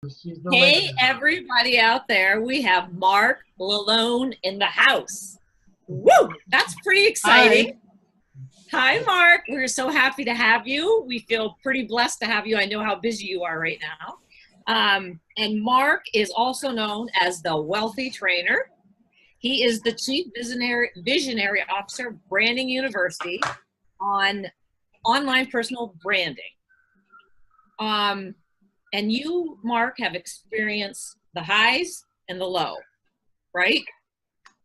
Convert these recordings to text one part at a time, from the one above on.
She's the Hey, lady. everybody out there. We have Marc Lalonde in the house. Woo! That's pretty exciting. Hi, Marc. We're so happy to have you. We feel pretty blessed to have you. I know how busy you are right now. And Marc is also known as the Wealthy Trainer. He is the Chief Visionary Officer of Branding YOUniversity on online personal branding. And you, Marc, have experienced the highs and the low, right?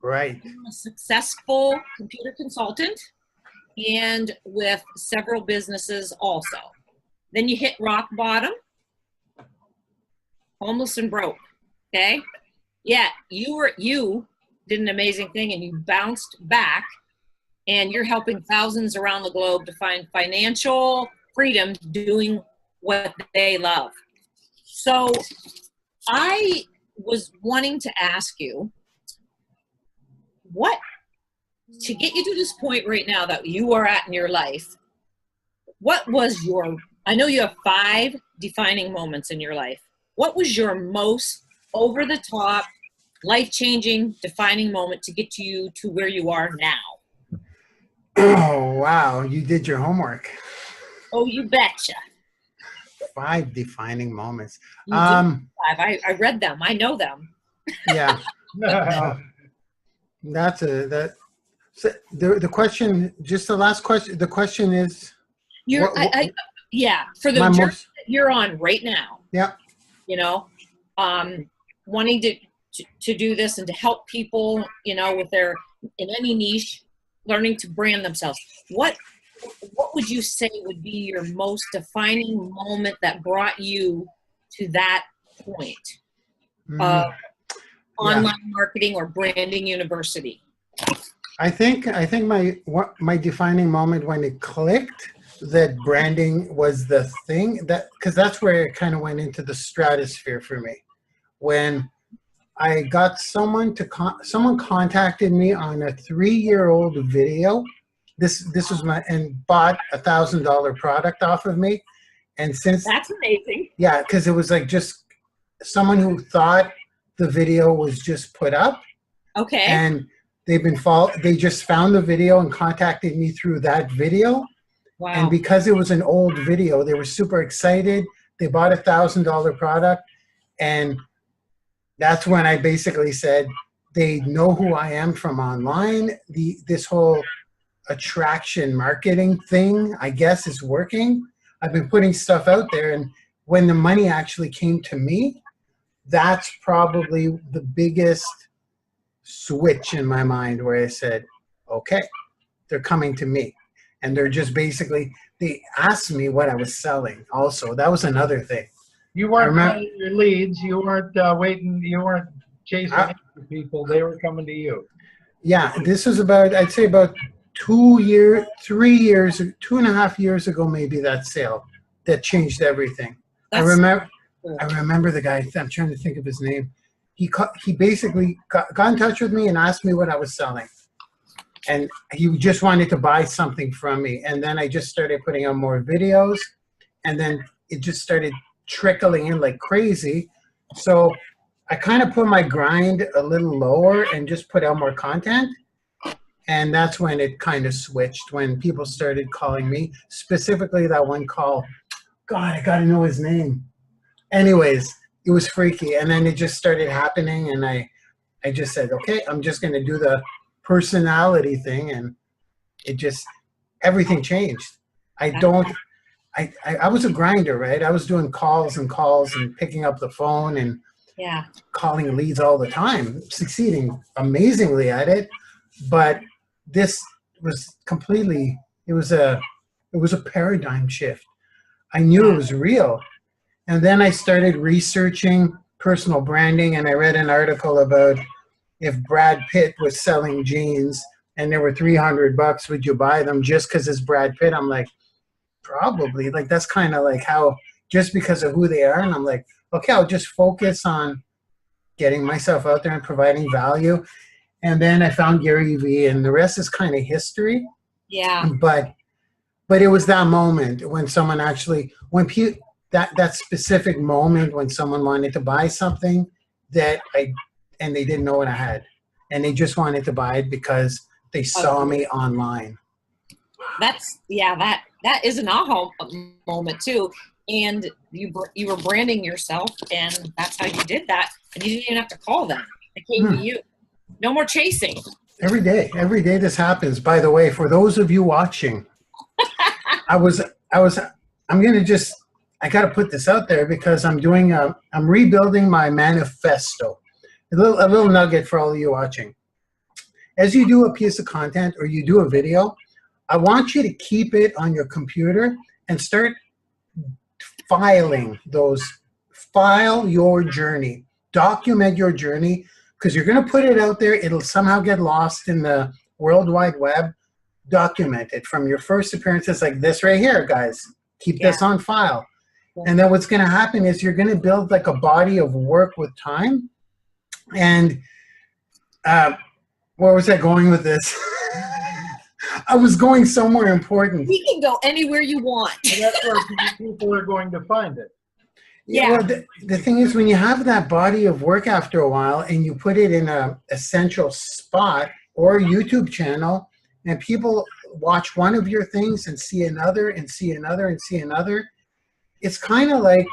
Right. You're a successful computer consultant and with several businesses also. Then you hit rock bottom, homeless and broke, okay? Yeah, you did an amazing thing and you bounced back, and you're helping thousands around the globe to find financial freedom doing what they love. So I was wanting to ask you, what, to get you to this point right now that you are at in your life, what was your, I know you have 5 defining moments in your life. What was your most over the top, life-changing, defining moment to get you to where you are now? Oh, wow. You did your homework. Oh, you betcha. 5 defining moments. You did 5. I read them. I know them. Yeah. So the question, just the last question, the question is, yeah, for the journey that you're on right now. Yeah. You know, wanting to do this and to help people, you know, with their, in any niche, learning to brand themselves. What would you say would be your most defining moment that brought you to that point of online marketing or Branding YOUniversity? I think my defining moment when it clicked that branding was the thing, that because that's where it kind of went into the stratosphere for me. When I got someone contacted me on a 3-year-old video. This was and bought $1,000 product off of me. And since that's amazing. Yeah, because it was like just someone who thought the video was just put up. Okay. And they just found the video and contacted me through that video. Wow. And because it was an old video, they were super excited. They bought $1,000 product, and that's when I basically said, they know who I am from online. This whole attraction marketing thing, I guess, is working. I've been putting stuff out there, and when the money actually came to me, that's probably the biggest switch in my mind where I said, okay, they're coming to me. And they're just basically, they asked me what I was selling also. That was another thing. You weren't finding your leads. You weren't waiting. You weren't chasing after people. They were coming to you. Yeah, this was about, I'd say about 2 years, 3 years, 2.5 years ago, maybe, that sale that changed everything. I remember the guy. I'm trying to think of his name. He basically got in touch with me and asked me what I was selling. And he just wanted to buy something from me. And then I just started putting out more videos. And then it just started trickling in like crazy. So I kind of put my grind a little lower and just put out more content. And that's when it kind of switched, when people started calling me. Specifically that one call. God, I got to know his name. Anyways, it was freaky. And then it just started happening. And I just said, okay, I'm just going to do the personality thing. And it just, everything changed. I was a grinder, right? I was doing calls and picking up the phone and calling leads all the time, succeeding amazingly at it. But this was completely, it was a paradigm shift. I knew it was real. And then I started researching personal branding, and I read an article about if Brad Pitt was selling jeans and they were $300, would you buy them just because it's Brad Pitt? I'm like, probably. Like, that's kind of like how, just because of who they are. And I'm like, okay, I'll just focus on getting myself out there and providing value. And then I found Gary Vee, and the rest is kind of history. Yeah. But it was that moment when someone actually, that specific moment when someone wanted to buy something and they didn't know what I had, and they just wanted to buy it because they saw me online. That is an aha moment too. And you were branding yourself, and that's how you did that. And you didn't even have to call them. It came to you. No more chasing. Every day this happens. By the way, for those of you watching, I got to put this out there because I'm rebuilding my manifesto. A little nugget for all of you watching. As you do a piece of content or you do a video, I want you to keep it on your computer and start filing those. File your journey. Document your journey, because you're going to put it out there. It'll somehow get lost in the World Wide Web. Document it from your first appearances, like this right here, guys. Keep this on file. Yeah. And then what's going to happen is you're going to build like a body of work with time. And where was I going with this? I was going somewhere important. We can go anywhere you want. And that's where people are going to find it. Yeah. Well, the thing is, when you have that body of work after a while and you put it in a central spot or a YouTube channel, and people watch one of your things and see another and see another and see another, it's kind of like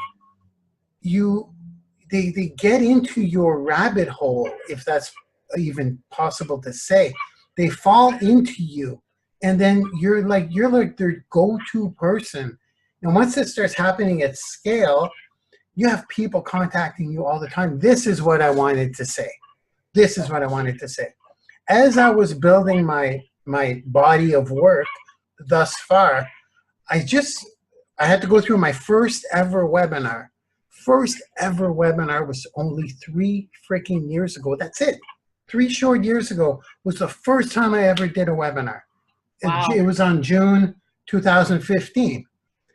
they get into your rabbit hole, if that's even possible to say. They fall into you, and then you're like their go-to person. And once this starts happening at scale, you have people contacting you all the time. This is what I wanted to say. This is what I wanted to say. As I was building my body of work thus far, I had to go through my first ever webinar. First ever webinar was only 3 freaking years ago. That's it. 3 short years ago was the first time I ever did a webinar. Wow. It was on June 2015.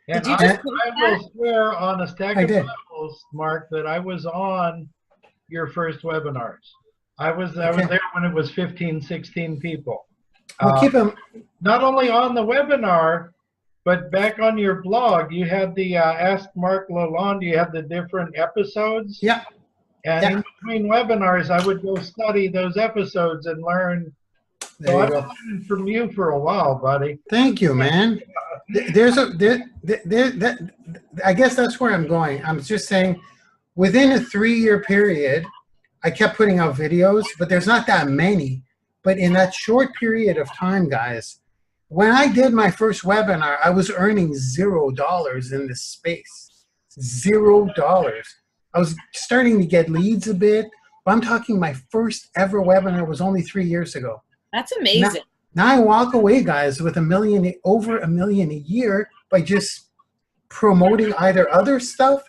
And I will swear on a stack of Bibles, Mark, that I was on your first webinars. I was there when it was 15, 16 people. Well, keep them. Not only on the webinar, but back on your blog, you had the Ask Marc Lalonde, you had the different episodes. Yeah. And in between webinars, I would go study those episodes and learn. So I've been learning from you for a while, buddy. Thank you, man. I guess that's where I'm going. I'm just saying, within a 3-year period, I kept putting out videos, but there's not that many. But in that short period of time, guys, when I did my first webinar, I was earning $0 in this space. $0. I was starting to get leads a bit, but I'm talking my first ever webinar was only 3 years ago. That's amazing. Now I walk away, guys, with over $1 million a year by just promoting either other stuff.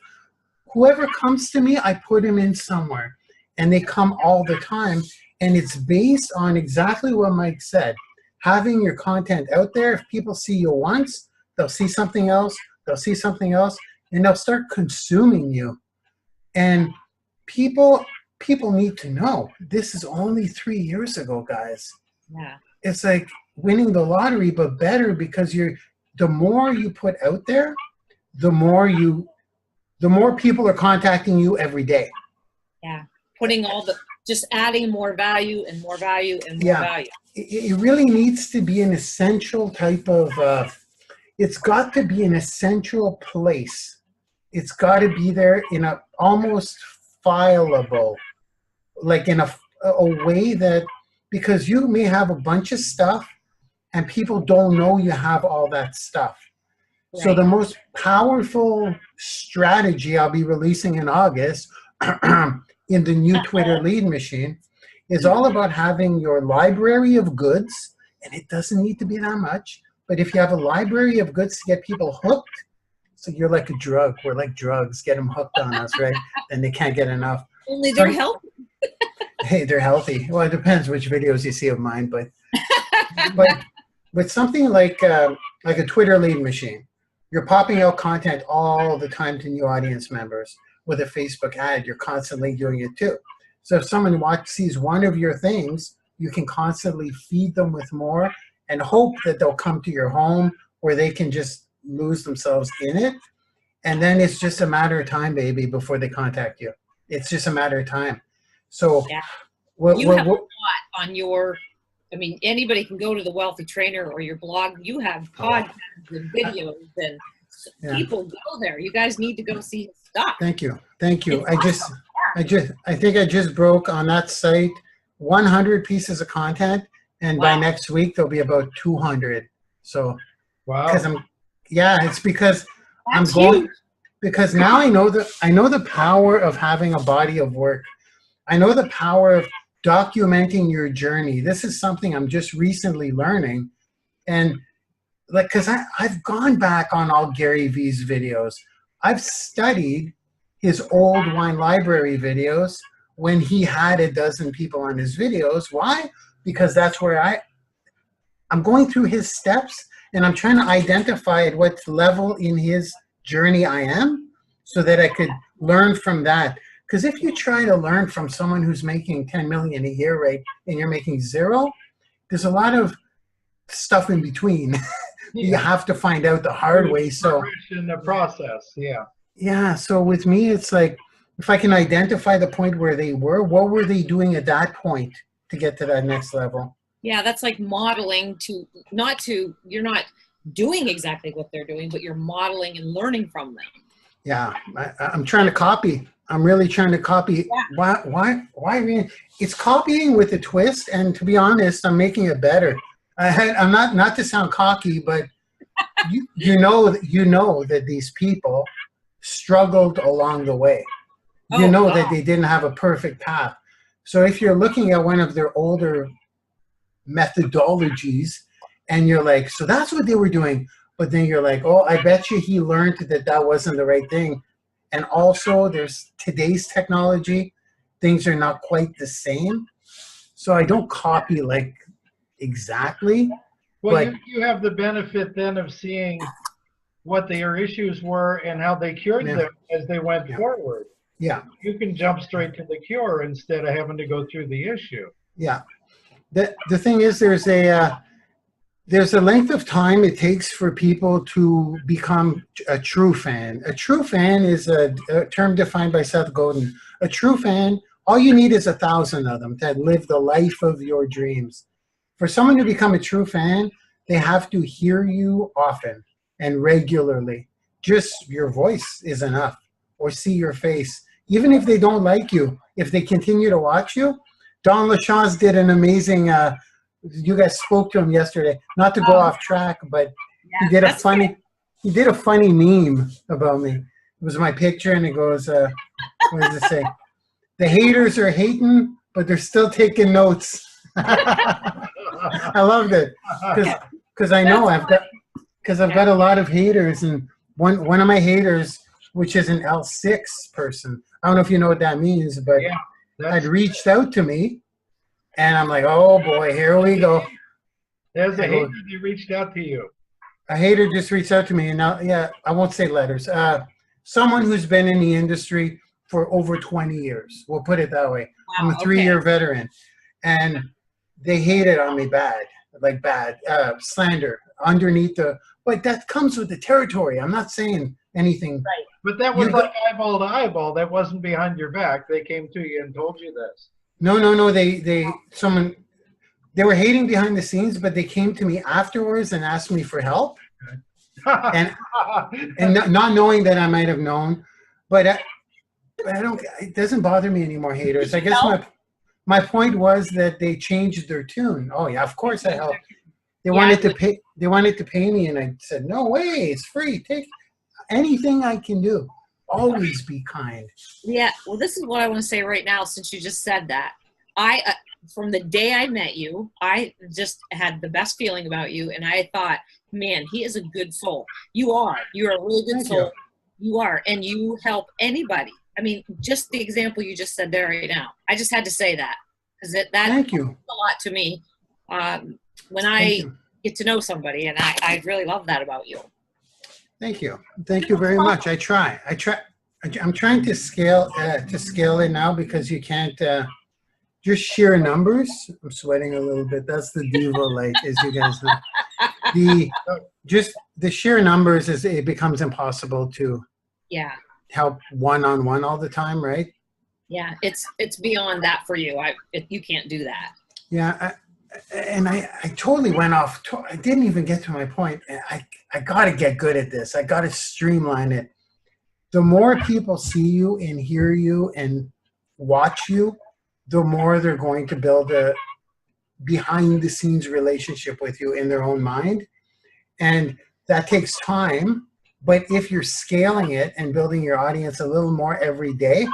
Whoever comes to me, I put them in somewhere, and they come all the time. And it's based on exactly what Mike said. Having your content out there, if people see you once, they'll see something else, they'll see something else, and they'll start consuming you. And people need to know, this is only 3 years ago, guys. Yeah. It's like winning the lottery, but better, because the more you put out there, the more people are contacting you every day. Yeah. Just adding more value and more value and more value. It really needs to be an essential type of, it's got to be an essential place. It's got to be there in a almost fileable, like in a way that, because you may have a bunch of stuff and people don't know you have all that stuff. Right. So the most powerful strategy I'll be releasing in August in the new Twitter lead machine is all about having your library of goods, and it doesn't need to be that much, but if you have a library of goods to get people hooked, so you're like a drug, we're like drugs, get them hooked on us, right? And they can't get enough. Only they're healthy. Hey, they're healthy. Well, it depends which videos you see of mine, but something like a Twitter lead machine, you're popping out content all the time to new audience members. With a Facebook ad, you're constantly doing it too. So if someone sees one of your things, you can constantly feed them with more and hope that they'll come to your home where they can just lose themselves in it. And then it's just a matter of time, baby, before they contact you. It's just a matter of time. So yeah. You have a lot on your, I mean, anybody can go to the Wealthy Trainer or your blog. You have podcasts and videos, and people go there. You guys need to go see his stuff. Thank you. Thank you. I think I just broke on that site 100 pieces of content, and by next week there'll be about 200. So, because it's because that's I'm going huge. Because now I know the power of having a body of work. I know the power of documenting your journey. This is something I'm just recently learning, and like, because I've gone back on all Gary V's videos. I've studied his old wine library videos when he had a dozen people on his videos. Why? Because that's where I'm going through his steps, and I'm trying to identify at what level in his journey I am, so that I could learn from that. Because if you try to learn from someone who's making 10 million a year, right, and you're making 0, there's a lot of stuff in between. You have to find out the hard way. So in the process, yeah. So with me, it's like, if I can identify the point where they were, what were they doing at that point to get to that next level? Yeah, that's like modeling you're not doing exactly what they're doing, but you're modeling and learning from them. Yeah, I'm trying to copy. I'm really trying to copy. Yeah. Why? It's copying with a twist, and to be honest, I'm making it better. I'm not to sound cocky, but you know that these people struggled along the way. You know that they didn't have a perfect path. So if you're looking at one of their older methodologies and you're like, so that's what they were doing, but then you're like, oh, I bet you he learned that wasn't the right thing. And also there's today's technology, things are not quite the same. So I don't copy like exactly. Well, you have the benefit then of seeing what their issues were and how they cured them as they went forward. Yeah. You can jump straight to the cure instead of having to go through the issue. Yeah. The thing is, there's a length of time it takes for people to become a true fan. A true fan is a term defined by Seth Godin. A true fan, all you need is 1,000 of them to live the life of your dreams. For someone to become a true fan, they have to hear you often and regularly. Just your voice is enough, or see your face. Even if they don't like you, if they continue to watch you. Don LaChance did an amazing, you guys spoke to him yesterday, not to go off track, but he did a funny meme about me. It was my picture, and it goes, what does it say? The haters are hating, but they're still taking notes. I loved it, because I know I've got a lot of haters, and one of my haters, which is an L6 person. I don't know if you know what that means, but had reached out to me, and I'm like, oh boy, here we go. There's a hater that reached out to you. A hater just reached out to me, and now, I won't say letters. Someone who's been in the industry for over 20 years. We'll put it that way. Wow, I'm a 3-year veteran, and they hated on me bad, slander underneath but that comes with the territory. I'm not saying anything. Right. But that was like eyeball to eyeball. That wasn't behind your back. They came to you and told you this. No. They were hating behind the scenes, but they came to me afterwards and asked me for help. and not knowing that I might have known, but I don't. It doesn't bother me anymore, haters. I guess my point was that they changed their tune. Oh yeah, of course I helped. They wanted to pay. They wanted to pay me, and I said, no way, it's free. Take anything I can do. Always be kind. Yeah. Well, this is what I want to say right now, since you just said that. From the day I met you, I just had the best feeling about you, and I thought, man, he is a good soul. You are. You're a really good soul. You are, and you help anybody. I mean, just the example you just said there right now. I just had to say that, because that means a lot to me when I get to know somebody, and I really love that about you. Thank you. Thank you very much. I'm trying to scale it now, because you can't just sheer numbers. I'm sweating a little bit. That's the diva light, as you guys know. The sheer numbers it becomes impossible to Yeah. help one-on-one all the time, right? Yeah, it's beyond that for you. You can't do that. Yeah, I totally went off. I didn't even get to my point. I got to get good at this. I got to streamline it. The more people see you and hear you and watch you, the more they're going to build a behind-the-scenes relationship with you in their own mind. And that takes time. But if you're scaling it and building your audience a little more every day,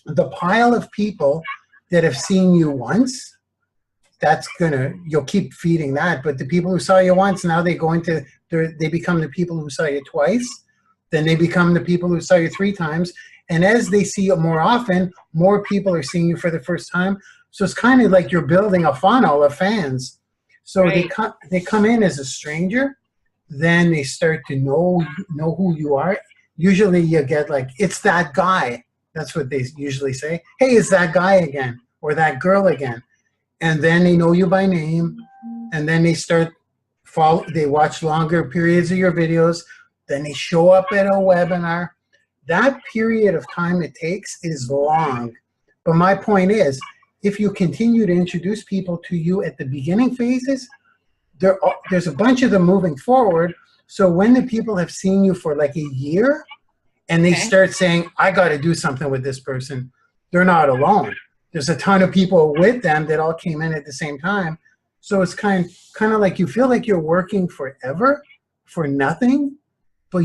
the pile of people that have seen you once, you'll keep feeding that. But the people who saw you once, now they become the people who saw you twice. Then they become the people who saw you 3 times. And as they see you more often, more people are seeing you for the first time. So it's kind of like you're building a funnel of fans. So right. they come in as a stranger, then they start to know who you are. Usually you get like, it's that guy. That's what they usually say. Hey, it's that guy again, or that girl again. And then they know you by name, and then they watch longer periods of your videos, then they show up at a webinar. That period of time it takes is long. But my point is, if you continue to introduce people to you at the beginning phases, there's a bunch of them moving forward. So when the people have seen you for like a year, and they start saying, I got to do something with this person, they're not alone. There's a ton of people with them that all came in at the same time. So it's kind of like you feel like you're working forever for nothing, but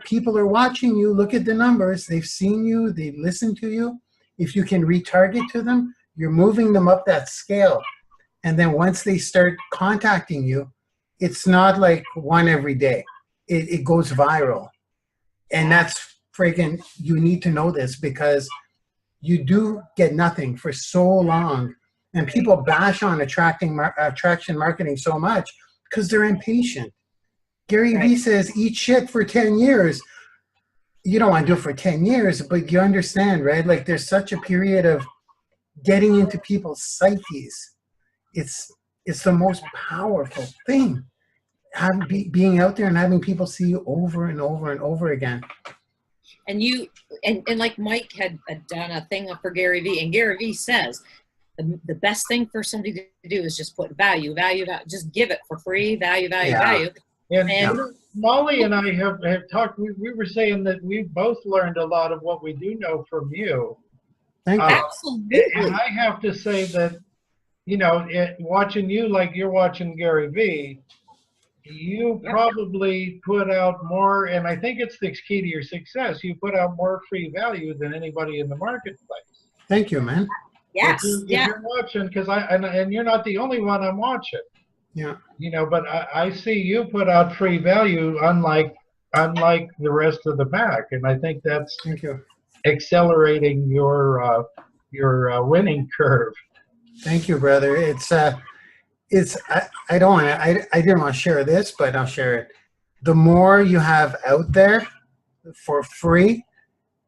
people are watching you. Look at the numbers. They've seen you. They've listened to you. If you can retarget to them, you're moving them up that scale. And then once they start contacting you, it's not like one every day. It goes viral. And that's freaking, you need to know this, because you do get nothing for so long. And people bash on attraction marketing so much because they're impatient. Gary Vee says, eat shit for 10 years. You don't want to do it for 10 years, but you understand, right? Like there's such a period of getting into people's psyches. It's the most powerful thing. Being out there and having people see you over and over and over again. And and like Mike had done a thing for Gary Vee, and Gary Vee says the best thing for somebody to do is just put value, just give it for free, value. And Molly and I have talked, we were saying that we both learned a lot of what we do know from you. Thank you. Absolutely. And I have to say that, watching you like you're watching Gary Vee, you probably put out more, and I think it's the key to your success, you put out more free value than anybody in the marketplace. Thank you, man. Yes. If you're watching, because and you're not the only one I'm watching. Yeah. But I see you put out free value unlike the rest of the pack, and I think that's Thank you. Accelerating your winning curve. Thank you, brother. I didn't want to share this, but I'll share it. The more you have out there for free,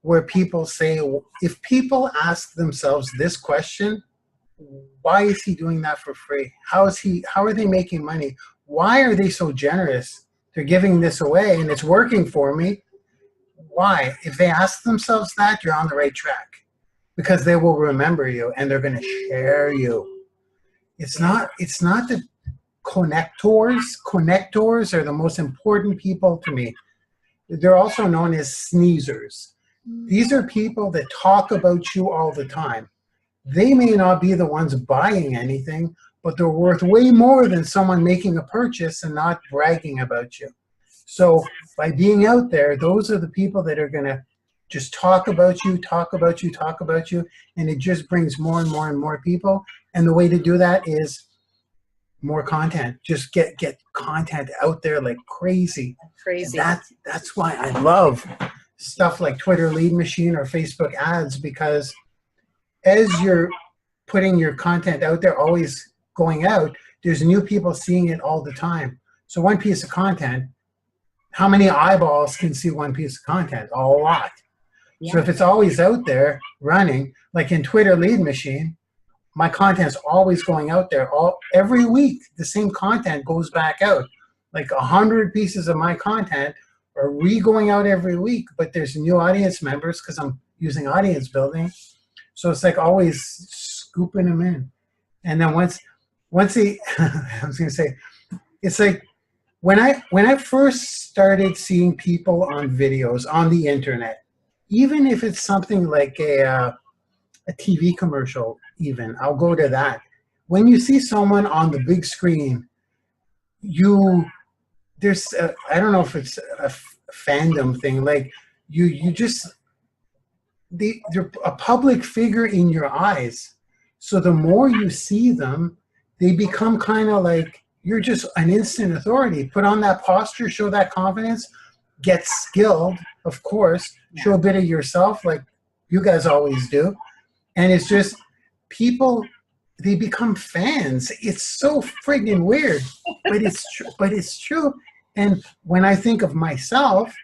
where people say, if people ask themselves this question, why is he doing that for free? How are they making money? Why are they so generous? They're giving this away and it's working for me. Why? If they ask themselves that, you're on the right track, because they will remember you and they're going to share you. It's not the connectors. Connectors are the most important people to me. They're also known as sneezers. These are people that talk about you all the time. They may not be the ones buying anything, but they're worth way more than someone making a purchase and not bragging about you. So by being out there, those are the people that are going to just talk about you, and it just brings more and more and more people. And the way to do that is more content. Just get content out there like crazy. Crazy. And that's why I love stuff like Twitter Lead Machine or Facebook ads, because as you're putting your content out there, always going out, there's new people seeing it all the time. So one piece of content, how many eyeballs can see one piece of content? A lot. Yeah. So if it's always out there running, like in Twitter Lead Machine, my content's always going out there. Every week, the same content goes back out. Like 100 pieces of my content are re-going out every week, but there's new audience members because I'm using audience building. So it's like always scooping them in. And then once they, I was going to say, it's like when I first started seeing people on videos on the internet, even if it's something like a TV commercial, even, I'll go to that. When you see someone on the big screen, there's I don't know if it's a fandom thing, like you just, they're a public figure in your eyes. So the more you see them, they become kind of like, you're just an instant authority. Put on that posture, show that confidence, get skilled, of course, show a bit of yourself like you guys always do. And it's just people, they become fans. It's so friggin' weird, but it's true. And when I think of myself,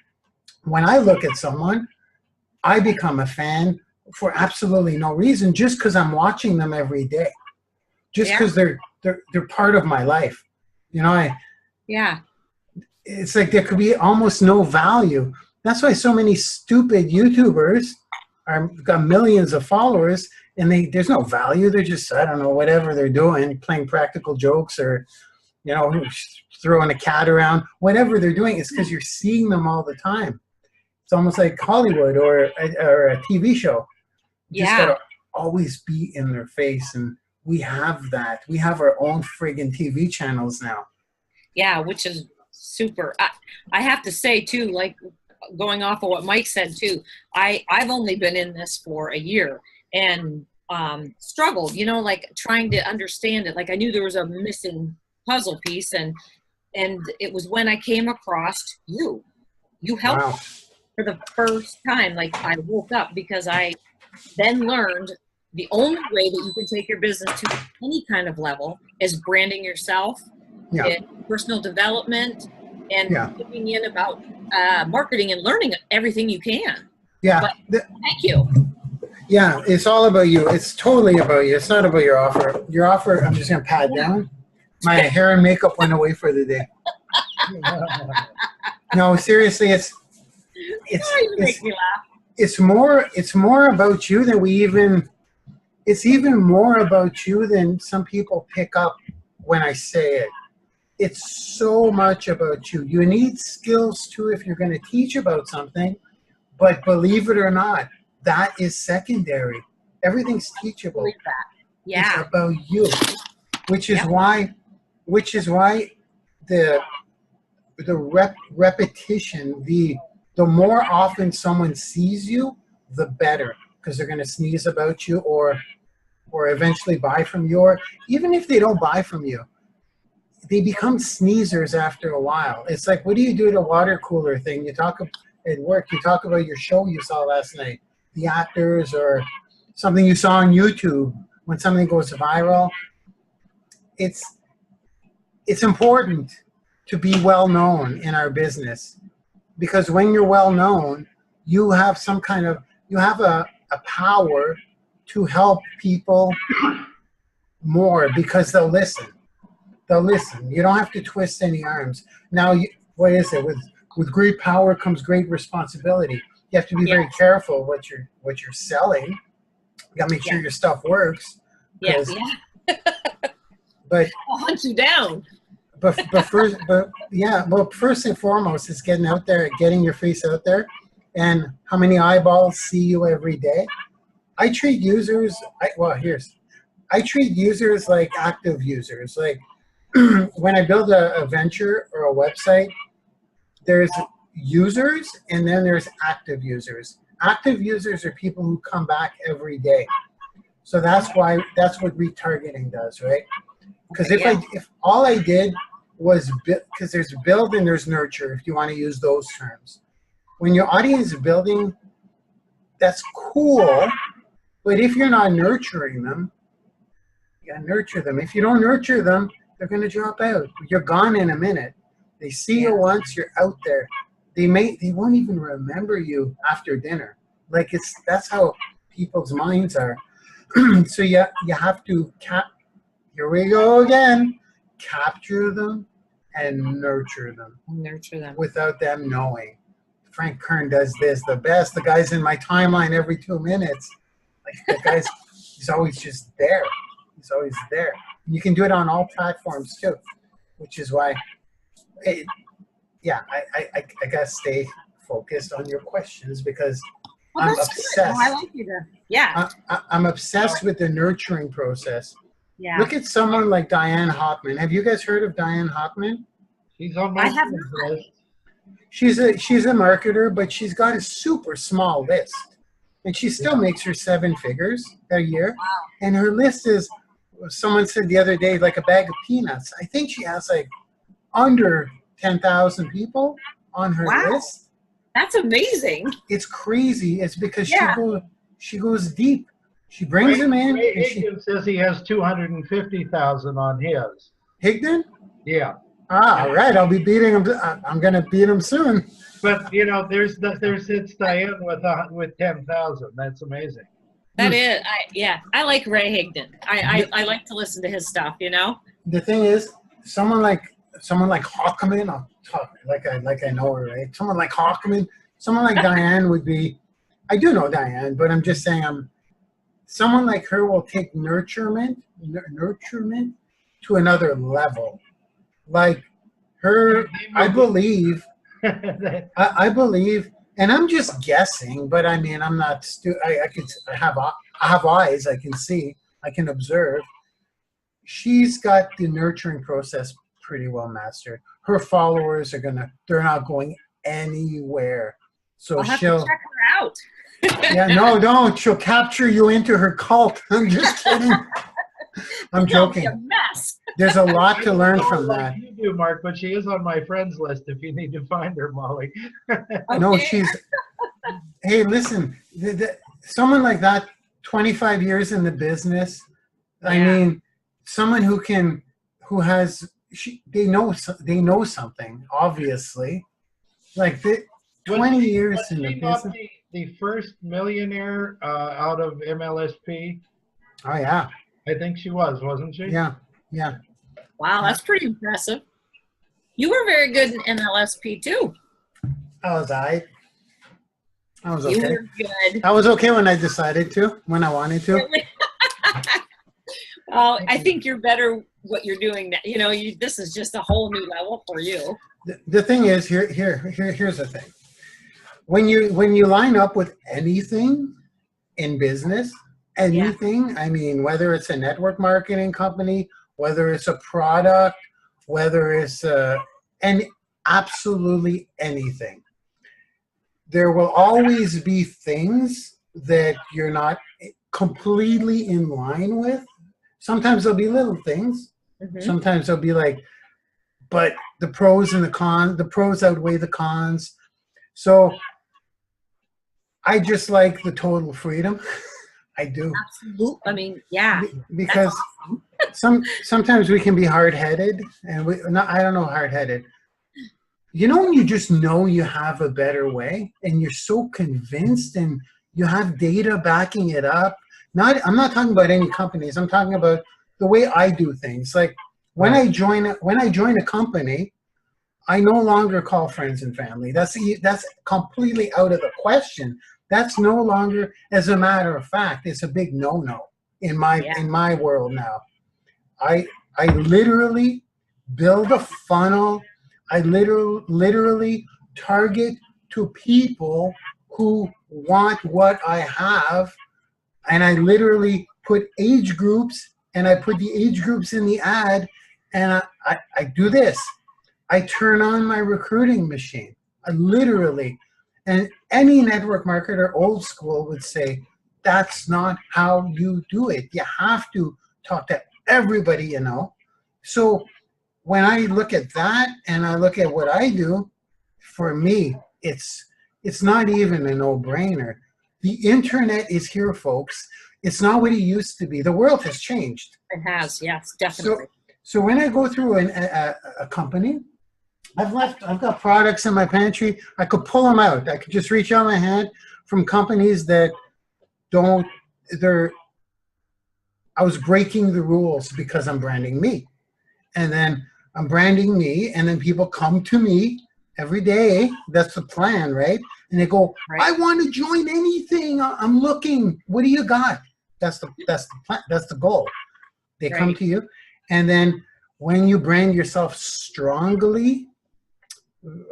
when I look at someone, I become a fan for absolutely no reason, just because I'm watching them every day, just because they're part of my life. You know, it's like there could be almost no value. That's why so many stupid YouTubers got millions of followers, and there's no value. They're just, I don't know, whatever they're doing, playing practical jokes or, you know, throwing a cat around, whatever they're doing. It's because you're seeing them all the time. It's almost like Hollywood or a TV show. You just gotta always be in their face, and we have that. We have our own friggin' TV channels now. Yeah, which is super. I have to say too, like going off of what Mike said too, I've only been in this for a year and struggled, you know, like trying to understand it. Like I knew there was a missing puzzle piece, and it was when I came across you. You helped me for the first time. Like I woke up because I then learned the only way that you can take your business to any kind of level is branding yourself, personal development, and looking in about marketing and learning everything you can. But thank you. Yeah, it's all about you. It's totally about you. It's not about your offer. Your offer, I'm just going to pat down. My hair and makeup went away for the day. No, seriously, you make me laugh. It's more about you than it's even more about you than some people pick up when I say it. It's so much about you. You need skills too if you're going to teach about something, but believe it or not, that is secondary. Everything's teachable. It's about you, which is why the repetition, the more often someone sees you, the better, because they're going to sneeze about you or eventually buy from you, or even if they don't buy from you, they become sneezers after a while. It's like, what do you do at a water cooler thing? You talk at work, you talk about your show you saw last night, the actors, or something you saw on YouTube. When something goes viral, it's important to be well known in our business, because when you're well known, you have a power to help people more, because they'll listen. You don't have to twist any arms. Now, what is it? With great power comes great responsibility. You have to be very careful what you're selling. You got to make sure your stuff works. But I'll hunt you down. But first and foremost, it's getting out there, getting your face out there, and how many eyeballs see you every day. I treat users. I treat users like active users. Like when I build a venture or a website, there's users and then there's active users. Active users are people who come back every day. So that's what retargeting does, right? Because if all I did was because there's build and there's nurture, if you want to use those terms. When your audience is building, that's cool, but if you're not nurturing them, you gotta nurture them. If you don't nurture them, they're gonna drop out. You're gone in a minute. They see you once, you're out there. They won't even remember you after dinner. Like that's how people's minds are. So you have to here we go again. Capture them and nurture them. Nurture them. Without them knowing. Frank Kern does this the best. The guy's in my timeline every 2 minutes. Like the guy's, he's always just there. He's always there. And you can do it on all platforms too, which is why, I gotta stay focused on your questions because Well, I'm that's good. obsessed. Oh, I like you to, yeah, I'm obsessed with the nurturing process. yeah. Look at someone like Diane Hockman. Have you guys heard of Diane Hockman? She's on my I have friends not. list. She's a marketer, but she's got a super small list, and she still makes her 7 figures a year. And her list is, someone said the other day, like a bag of peanuts. I think she has like under 10,000 people on her Wow. list. That's amazing. It's crazy. It's because Yeah. she goes deep. She brings them in. Ray And she, Higdon says he has 250,000 on his. Higdon? Yeah. Ah, all right. I'll be beating him. I'm going to beat him soon. But you know, there's it's Diane with 10,000. That's amazing. That is, I like Ray Higdon. I like to listen to his stuff, you know? The thing is, someone like Hockman, I'll talk like I know her, right? Someone like Hockman, someone like Diane would be. I do know Diane, but I'm just saying, someone like her will take nurturement to another level. Like her, I believe, and I'm just guessing, but I mean, I'm not I have eyes, I can see, I can observe. She's got the nurturing process pretty well mastered. Her followers they're not going anywhere. So I'll have she'll to check her out. yeah, no, don't. She'll capture you into her cult. I'm just kidding. I'm That'll be joking. a mess. There's a lot to learn from Like that. you do, Mark, but she is on my friends list if you need to find her, Molly. No, Okay. hey, listen, someone like that, 25 years in the business, I Yeah. mean, someone they know something, obviously. Like 20 years Was in the she not business. the first millionaire out of MLSP? Oh, yeah, I think she was, wasn't she? yeah. Wow, that's pretty impressive. You were very good in NLSP too. I was You okay. were good. I was okay when I decided to, when I wanted to. Oh, I think you're better what you're doing now. You know, this is just a whole new level for you. The thing is, here's the thing. When you line up with anything in business, anything, I mean, whether it's a network marketing company, whether it's a product, whether it's absolutely anything, there will always be things that you're not completely in line with. Sometimes there'll be little things. Mhm. Sometimes they'll be like, but the pros and the cons, the pros outweigh the cons. So I just like the total freedom. I do. Absolutely. I mean, yeah. Because sometimes we can be hard-headed, and I don't know hard-headed. You know when you just know you have a better way, and you're so convinced, and you have data backing it up. I'm not talking about any companies. I'm talking about the way I do things. Like when I join a company, I no longer call friends and family. That's completely out of the question. That's no longer, as a matter of fact, it's a big no-no in my world now. I literally build a funnel. I literally target to people who want what I have, and I literally put age groups, and I put the age groups in the ad, and I do this. I turn on my recruiting machine. I literally, and any network marketer, old school, would say, that's not how you do it. You have to talk to everybody you know. So when I look at that and I look at what I do, for me, it's not even a no-brainer. The internet is here, folks. It's not what it used to be. The world has changed. It has, yes, definitely. So when I go through a company, I've got products in my pantry. I could pull them out. I could just reach out my hand from companies that I was breaking the rules because I'm branding me. And then I'm branding me, and then people come to me every day. That's the plan, right? And they go, Right. I want to join anything. I'm looking. What do you got? That's the plan. That's the goal. They come Right. to you, and then when you brand yourself strongly,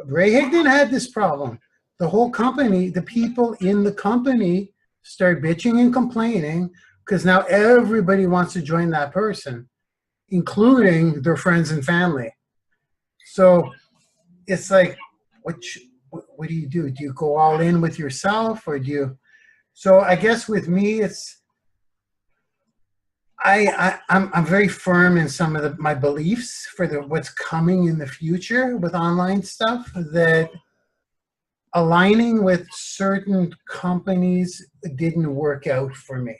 Ray Higdon had this problem. The whole company, the people in the company start bitching and complaining because now everybody wants to join that person, including their friends and family. So it's like, what do you do? Do you go all in with yourself, or do you? So I guess with me, it's I'm very firm in some of my beliefs for what's coming in the future with online stuff, that aligning with certain companies didn't work out for me.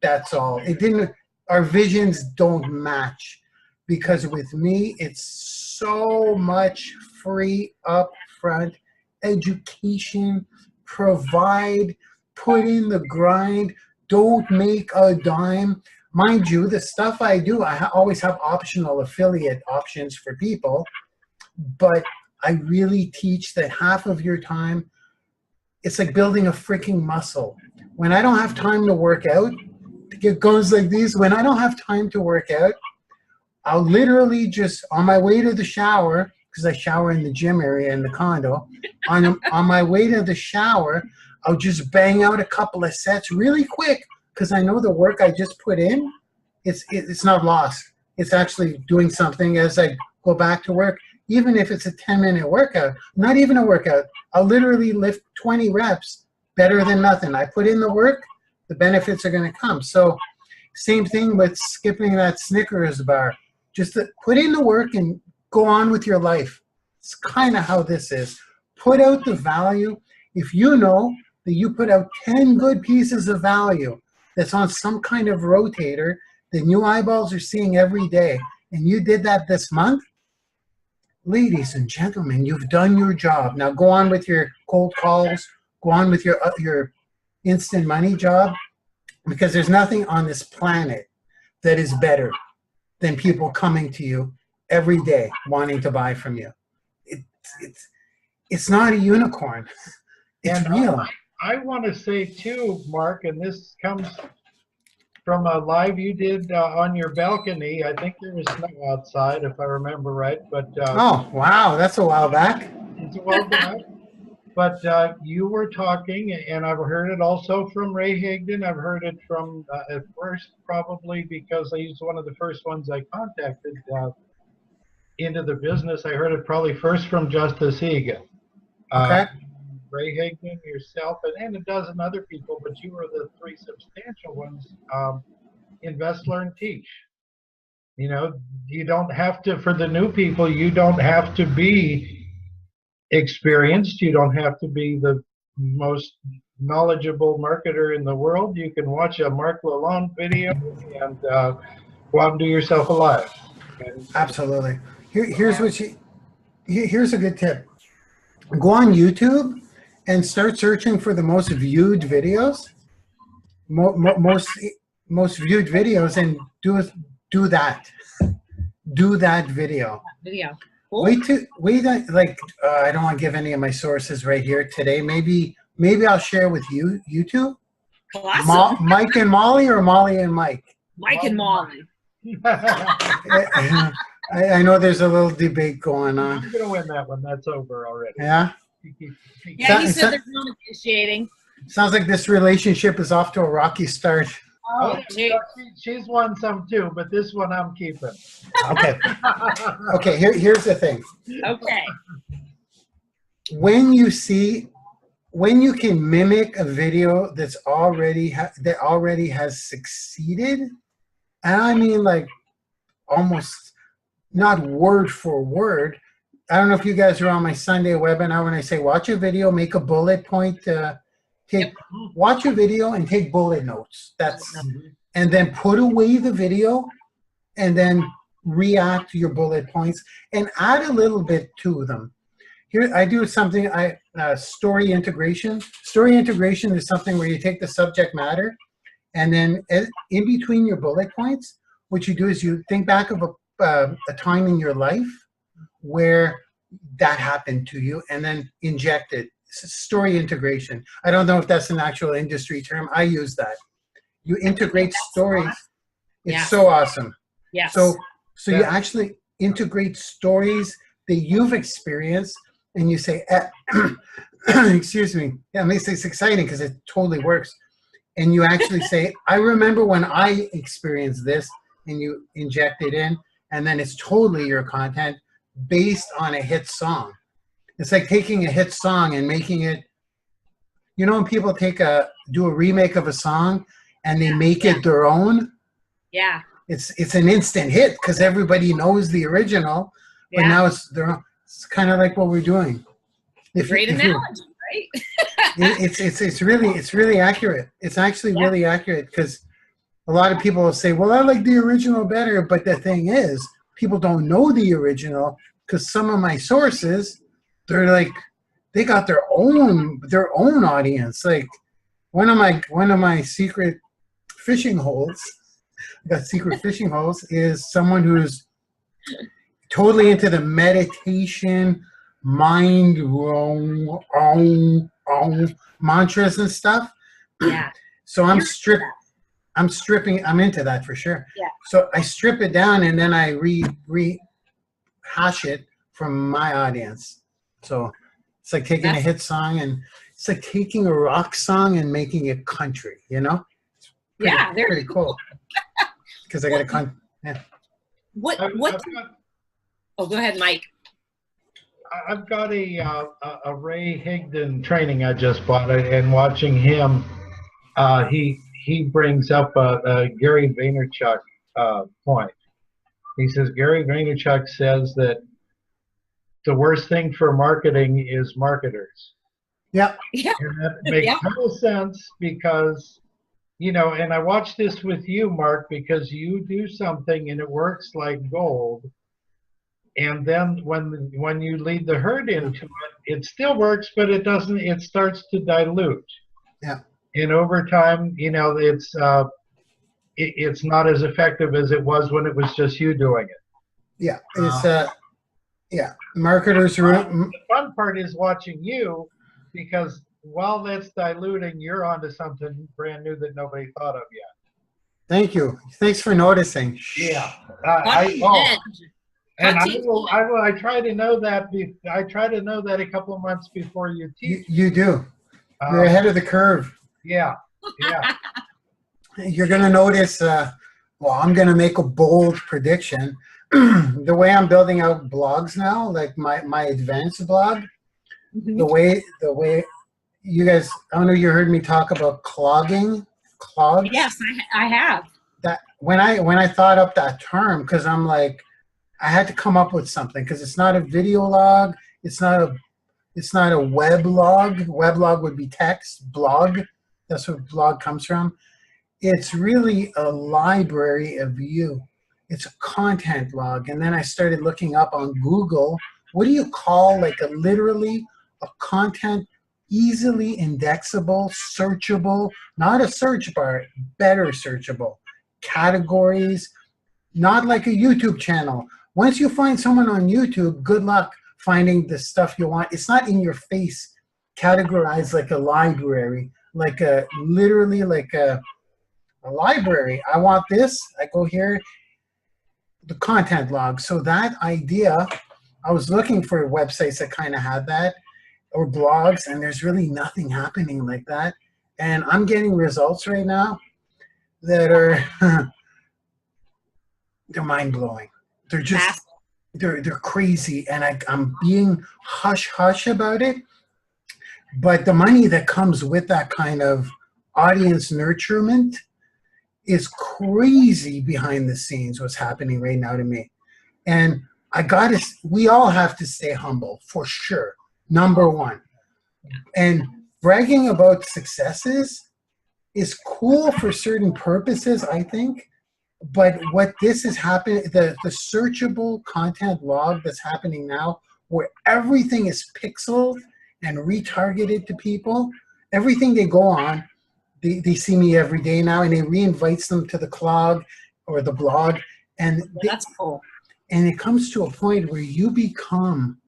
That's all. It didn't. Our visions don't match, because with me, it's so much free upfront education, provide, put in the grind, don't make a dime. Mind you, the stuff I do, I always have optional affiliate options for people, but I really teach that half of your time, it's like building a freaking muscle. When I don't have time to work out, it goes like this. When I don't have time to work out, I'll literally just, on my way to the shower, because I shower in the gym area in the condo, on my way to the shower, I'll just bang out a couple of sets really quick, because I know the work I just put in, it's not lost. It's actually doing something as I go back to work, even if it's a 10-minute workout, not even a workout. I'll literally lift 20 reps, better than nothing. I put in the work, the benefits are going to come. So same thing with skipping that Snickers bar. Just to put in the work and go on with your life. It's kind of how this is. Put out the value. If you know that you put out 10 good pieces of value that's on some kind of rotator that new eyeballs are seeing every day, and you did that this month, ladies and gentlemen, you've done your job. Now go on with your cold calls, go on with your instant money job, because there's nothing on this planet that is better than people coming to you every day wanting to buy from you. It's not a unicorn. It's real. I want to say too, Mark, and this comes from a live you did on your balcony. I think there was snow outside, if I remember right. But oh wow, that's a while back. It's a while back. But you were talking, and I've heard it also from Ray Higdon. I've heard it from at first, probably because he's one of the first ones I contacted into the business. I heard it probably first from Justice Egan. Okay. Ray Higdon, yourself, and a dozen other people, but you were the three substantial ones. Invest, learn, teach. You know, you don't have to, for the new people, you don't have to be experienced. You don't have to be the most knowledgeable marketer in the world. You can watch a Marc Lalonde video and go out and do yourself a live. Absolutely. Here's a good tip. Go on YouTube and start searching for the most viewed videos, most viewed videos, and do that video. Cool. I don't want to give any of my sources right here today. Maybe I'll share with you YouTube. Awesome. Mike and Molly, or Molly and Mike? Mike and Molly. I know there's a little debate going on. You're gonna win that one. That's over already. Yeah. Yeah, he said there's no negotiating. Sounds like this relationship is off to a rocky start. Oh, she's won some too, but this one I'm keeping. Okay. Okay. Here's the thing. Okay. When you can mimic a video that already has succeeded, and I mean like almost not word for word. I don't know if you guys are on my Sunday webinar when I say watch a video, make a bullet point, watch a video and take bullet notes. And then put away the video and then react to your bullet points and add a little bit to them. Here I do something, story integration. Story integration is something where you take the subject matter and then in between your bullet points, what you do is you think back of a time in your life where that happened to you, and then inject it. Story integration. I don't know if that's an actual industry term. I use that. You integrate stories. Awesome. It's Yeah. so awesome. Yes. So you Yeah. actually integrate stories that you've experienced, and you say, excuse me. Yeah, it makes it exciting because it totally works. And you actually say, I remember when I experienced this, and you inject it in, and then it's totally your content based on a hit song. It's like taking a hit song and making it, you know, when people do a remake of a song and they make it their own. Yeah. It's an instant hit because everybody knows the original, but now it's their own. It's kind of like what we're doing. Great analogy, right? It's really accurate. It's actually really accurate because a lot of people will say, well, I like the original better, but the thing is, people don't know the original because some of my sources, they're like, they got their own audience. Like one of my secret fishing holes, I got secret fishing holes, is someone who's totally into the meditation, mind mantras and stuff. Yeah. So I'm into that for sure. Yeah. So I strip it down and then I rehash it from my audience. So it's like taking a hit song, and it's like taking a rock song and making it country, you know? It's pretty cool. Because I got a What oh, go ahead, Mike. I've got a Ray Higdon training I just bought, and watching him, he brings up a Gary Vaynerchuk point. He says Gary Vaynerchuk says that the worst thing for marketing is marketers. Yeah. Yeah. And that makes total sense because, you know, and I watched this with you, Mark, because you do something and it works like gold. And then when you lead the herd into it, it still works, but it doesn't, it starts to dilute. Yeah. And over time, you know, it's not as effective as it was when it was just you doing it. Yeah. It's marketers. The fun part is watching you, because while that's diluting, you're onto something brand new that nobody thought of yet. Thank you. Thanks for noticing. Yeah. And I try to know that. I try to know that a couple of months before you teach. You do. You're ahead of the curve. Yeah. Yeah. You're going to notice, well, I'm going to make a bold prediction. The way I'm building out blogs now, like my advanced blog, the way you guys, I don't know, you heard me talk about clogging. Yes, I have. That when I thought up that term, because I'm like, I had to come up with something, because it's not a video log, it's not a web log. Web log would be text. Blog, that's where blog comes from. It's really a library of you. It's a content log. And then I started looking up on Google, what do you call like literally a content easily indexable, searchable, not a search bar, better searchable, categories, not like a YouTube channel. Once you find someone on YouTube, good luck finding the stuff you want. It's not in your face, categorized like a library, like literally like a library. I want this, I go here, the content log. So that idea, I was looking for websites that kind of had that, or blogs, and there's really nothing happening like that. And I'm getting results right now that are, they're mind-blowing. They're just, they're crazy, and I'm being hush-hush about it. But the money that comes with that kind of audience nurturement is crazy behind the scenes, what's happening right now to me. And we all have to stay humble, for sure, number one. And bragging about successes is cool for certain purposes, I think. But what this is happening, the searchable content log that's happening now, where everything is pixeled and retargeted to people, everything they go on, they see me every day now, and it reinvites them to the blog or the blog. And that's cool. And it comes to a point where you become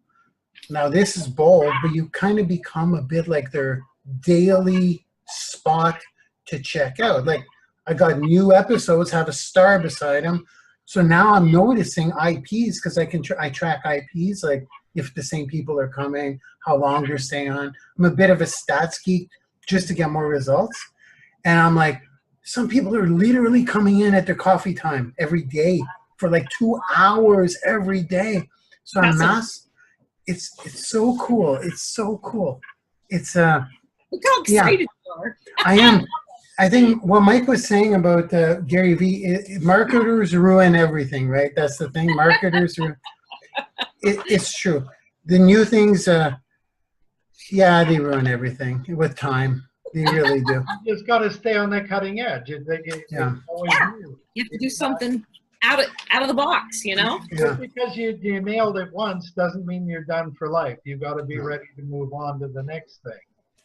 Now this is bold, but you kind of become a bit like their daily spot to check out. Like I got new episodes, have a star beside them. So now I'm noticing IPs because I track IPs, like if the same people are coming, how long they're staying on. I'm a bit of a stats geek just to get more results. And I'm like, some people are literally coming in at their coffee time every day for like 2 hours every day. So I'm it's so cool. It's so cool. It's look how excited you are. I am. I think what Mike was saying about Gary V, marketers ruin everything, right? That's the thing. Marketers it's true. The new things, yeah, they ruin everything with time. They really do. You just got to stay on that cutting edge. Yeah. Always new. You have to do something out of the box, you know? Yeah. Just because you nailed it once doesn't mean you're done for life. You've got to be ready to move on to the next thing.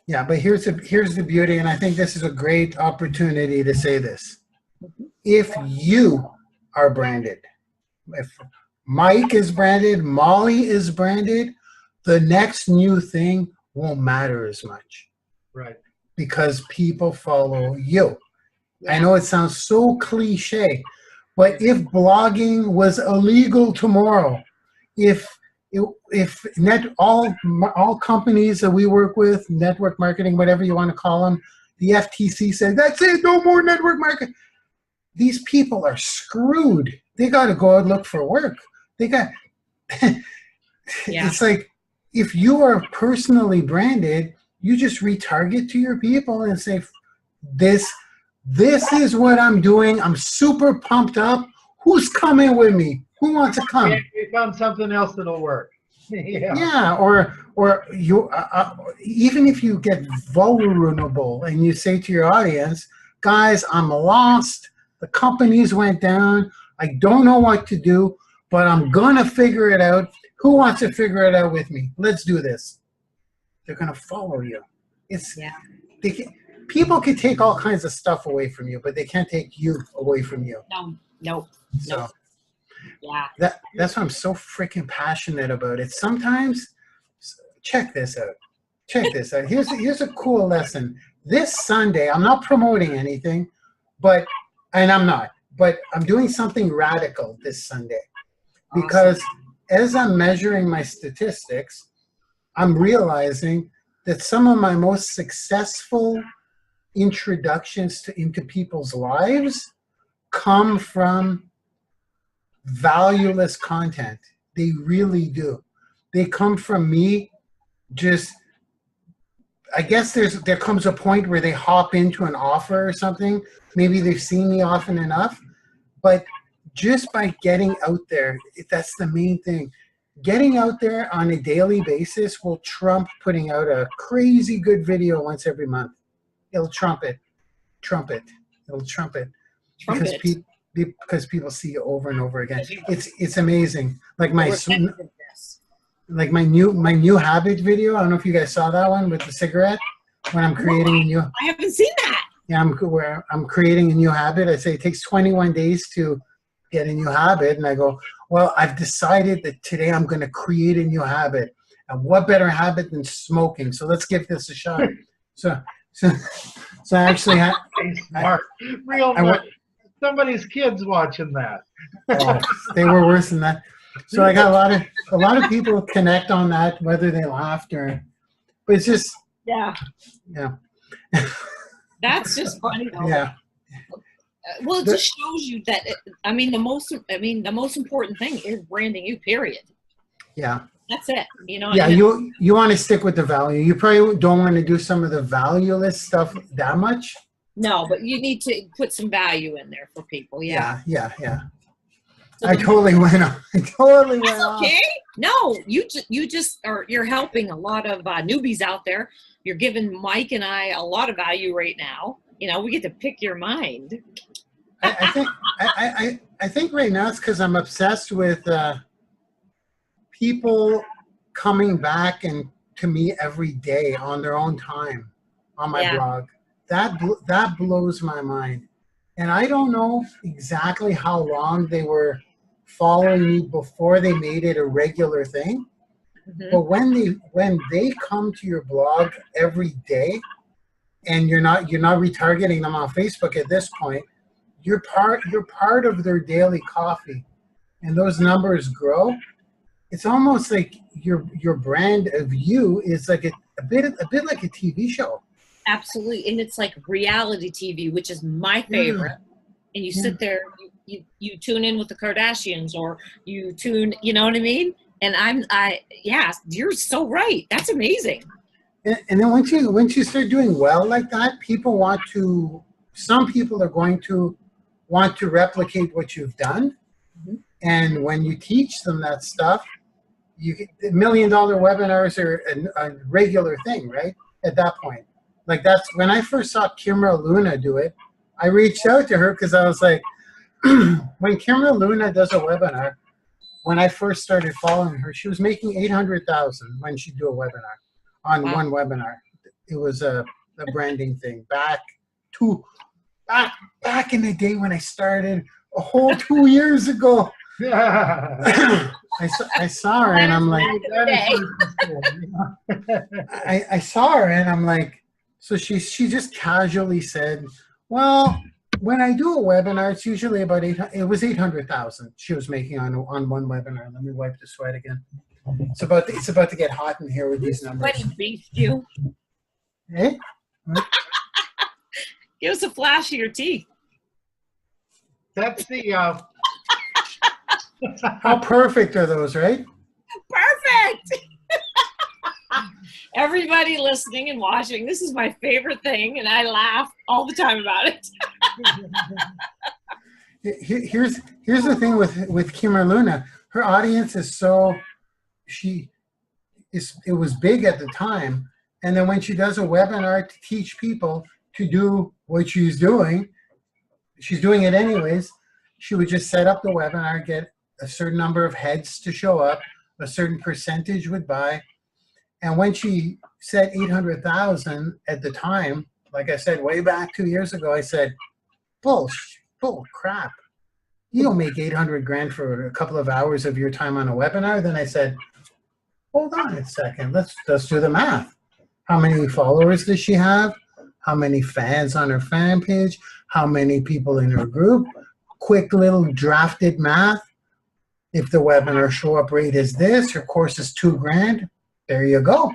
Yeah, but here's the beauty, and I think this is a great opportunity to say this. If you are branded, if Mike is branded, Molly is branded, the next new thing won't matter as much. Right. Because people follow you. Yeah. I know it sounds so cliche, but if blogging was illegal tomorrow, if all companies that we work with, network marketing, whatever you want to call them, the FTC said, that's it, no more network marketing. These people are screwed. They got to go and look for work. They got, It's like, if you are personally branded, you just retarget to your people and say, this is what I'm doing. I'm super pumped up. Who's coming with me? Who wants to come? We found something else that'll work. Yeah, or you even if you get vulnerable and you say to your audience, guys, I'm lost. The companies went down. I don't know what to do, but I'm gonna figure it out. Who wants to figure it out with me? Let's do this. They're gonna follow you. People can take all kinds of stuff away from you, but they can't take you away from you. No. So. Yeah. That's why I'm so freaking passionate about it. Sometimes, check this out. Check this out. Here's a cool lesson. This Sunday, I'm not promoting anything, but I'm doing something radical this Sunday. Because as I'm measuring my statistics, I'm realizing that some of my most successful introductions into people's lives come from valueless content. They really do. They come from me just, I guess there comes a point where they hop into an offer or something. Maybe they've seen me often enough, but just by getting out there, that's the main thing. Getting out there on a daily basis will trump putting out a crazy good video once every month. It'll trump it. It'll trump it. Because people see you over and over again. It's amazing. Like my new habit video. I don't know if you guys saw that one with the cigarette. When I'm creating a new. I haven't seen that. Yeah, I'm creating a new habit. I say it takes 21 days to get a new habit, and I go, well, I've decided that today I'm going to create a new habit. And what better habit than smoking? So let's give this a shot. So I actually had. Somebody's kids watching that. Oh, they were worse than that. So I got a lot of people connect on that, whether they laughed or, but it's just yeah. That's just funny though. Yeah. Well, it just shows you that. The most important thing is branding you. Period. Yeah. That's it. You know. Yeah, you want to stick with the value. You probably don't want to do some of the valueless stuff that much. No, but you need to put some value in there for people. Yeah. So I totally went off. Okay. No, you're helping a lot of newbies out there. You're giving Mike and I a lot of value right now. You know, we get to pick your mind. I think right now it's because I'm obsessed with people coming back and to me every day on their own time on my blog. That blows my mind. And I don't know exactly how long they were following me before they made it a regular thing. But when they come to your blog every day, and you're not retargeting them on Facebook at this point, you're part of their daily coffee, and those numbers grow. It's almost like your brand of you is like a bit like a TV show. Absolutely, and it's like reality TV, which is my favorite. And you sit there, you tune in with the Kardashians, or you tune, you know what I mean? And yeah, you're so right. That's amazing. And then once you start doing well like that, some people are going to want to replicate what you've done. And when you teach them that stuff, $1 million webinars are a regular thing, right? At that point. Like, that's when I first saw Kimra Luna do it. I reached out to her because I was like, when Kimra Luna does a webinar, when I first started following her, she was making $800,000 when she'd do a webinar on one webinar. It was a branding thing back in the day when I started a whole 2 years ago. I saw her and I'm like, I saw her and I'm like, so she just casually said, well, when I do a webinar, it's usually about it was 800,000 she was making on one webinar. Let me wipe the sweat again. It's about to get hot in here with these numbers. Sweaty beast, you. Hey? Give us a flash of your teeth. That's the How perfect are those, right? Perfect. Everybody listening and watching, this is my favorite thing, and I laugh all the time about it. Here's the thing with Kimra Luna. Her audience is it was big at the time, and then when she does a webinar to teach people to do what she's doing it anyways. She would just set up the webinar, get a certain number of heads to show up, a certain percentage would buy. And when she said 800,000 at the time, like I said, way back 2 years ago, I said, bull crap. You don't make 800 grand for a couple of hours of your time on a webinar. Then I said, hold on a second. Let's do the math. How many followers does she have? How many fans on her fan page? How many people in her group? Quick little drafted math. If the webinar show up rate is this, her course is $2 grand. There you go.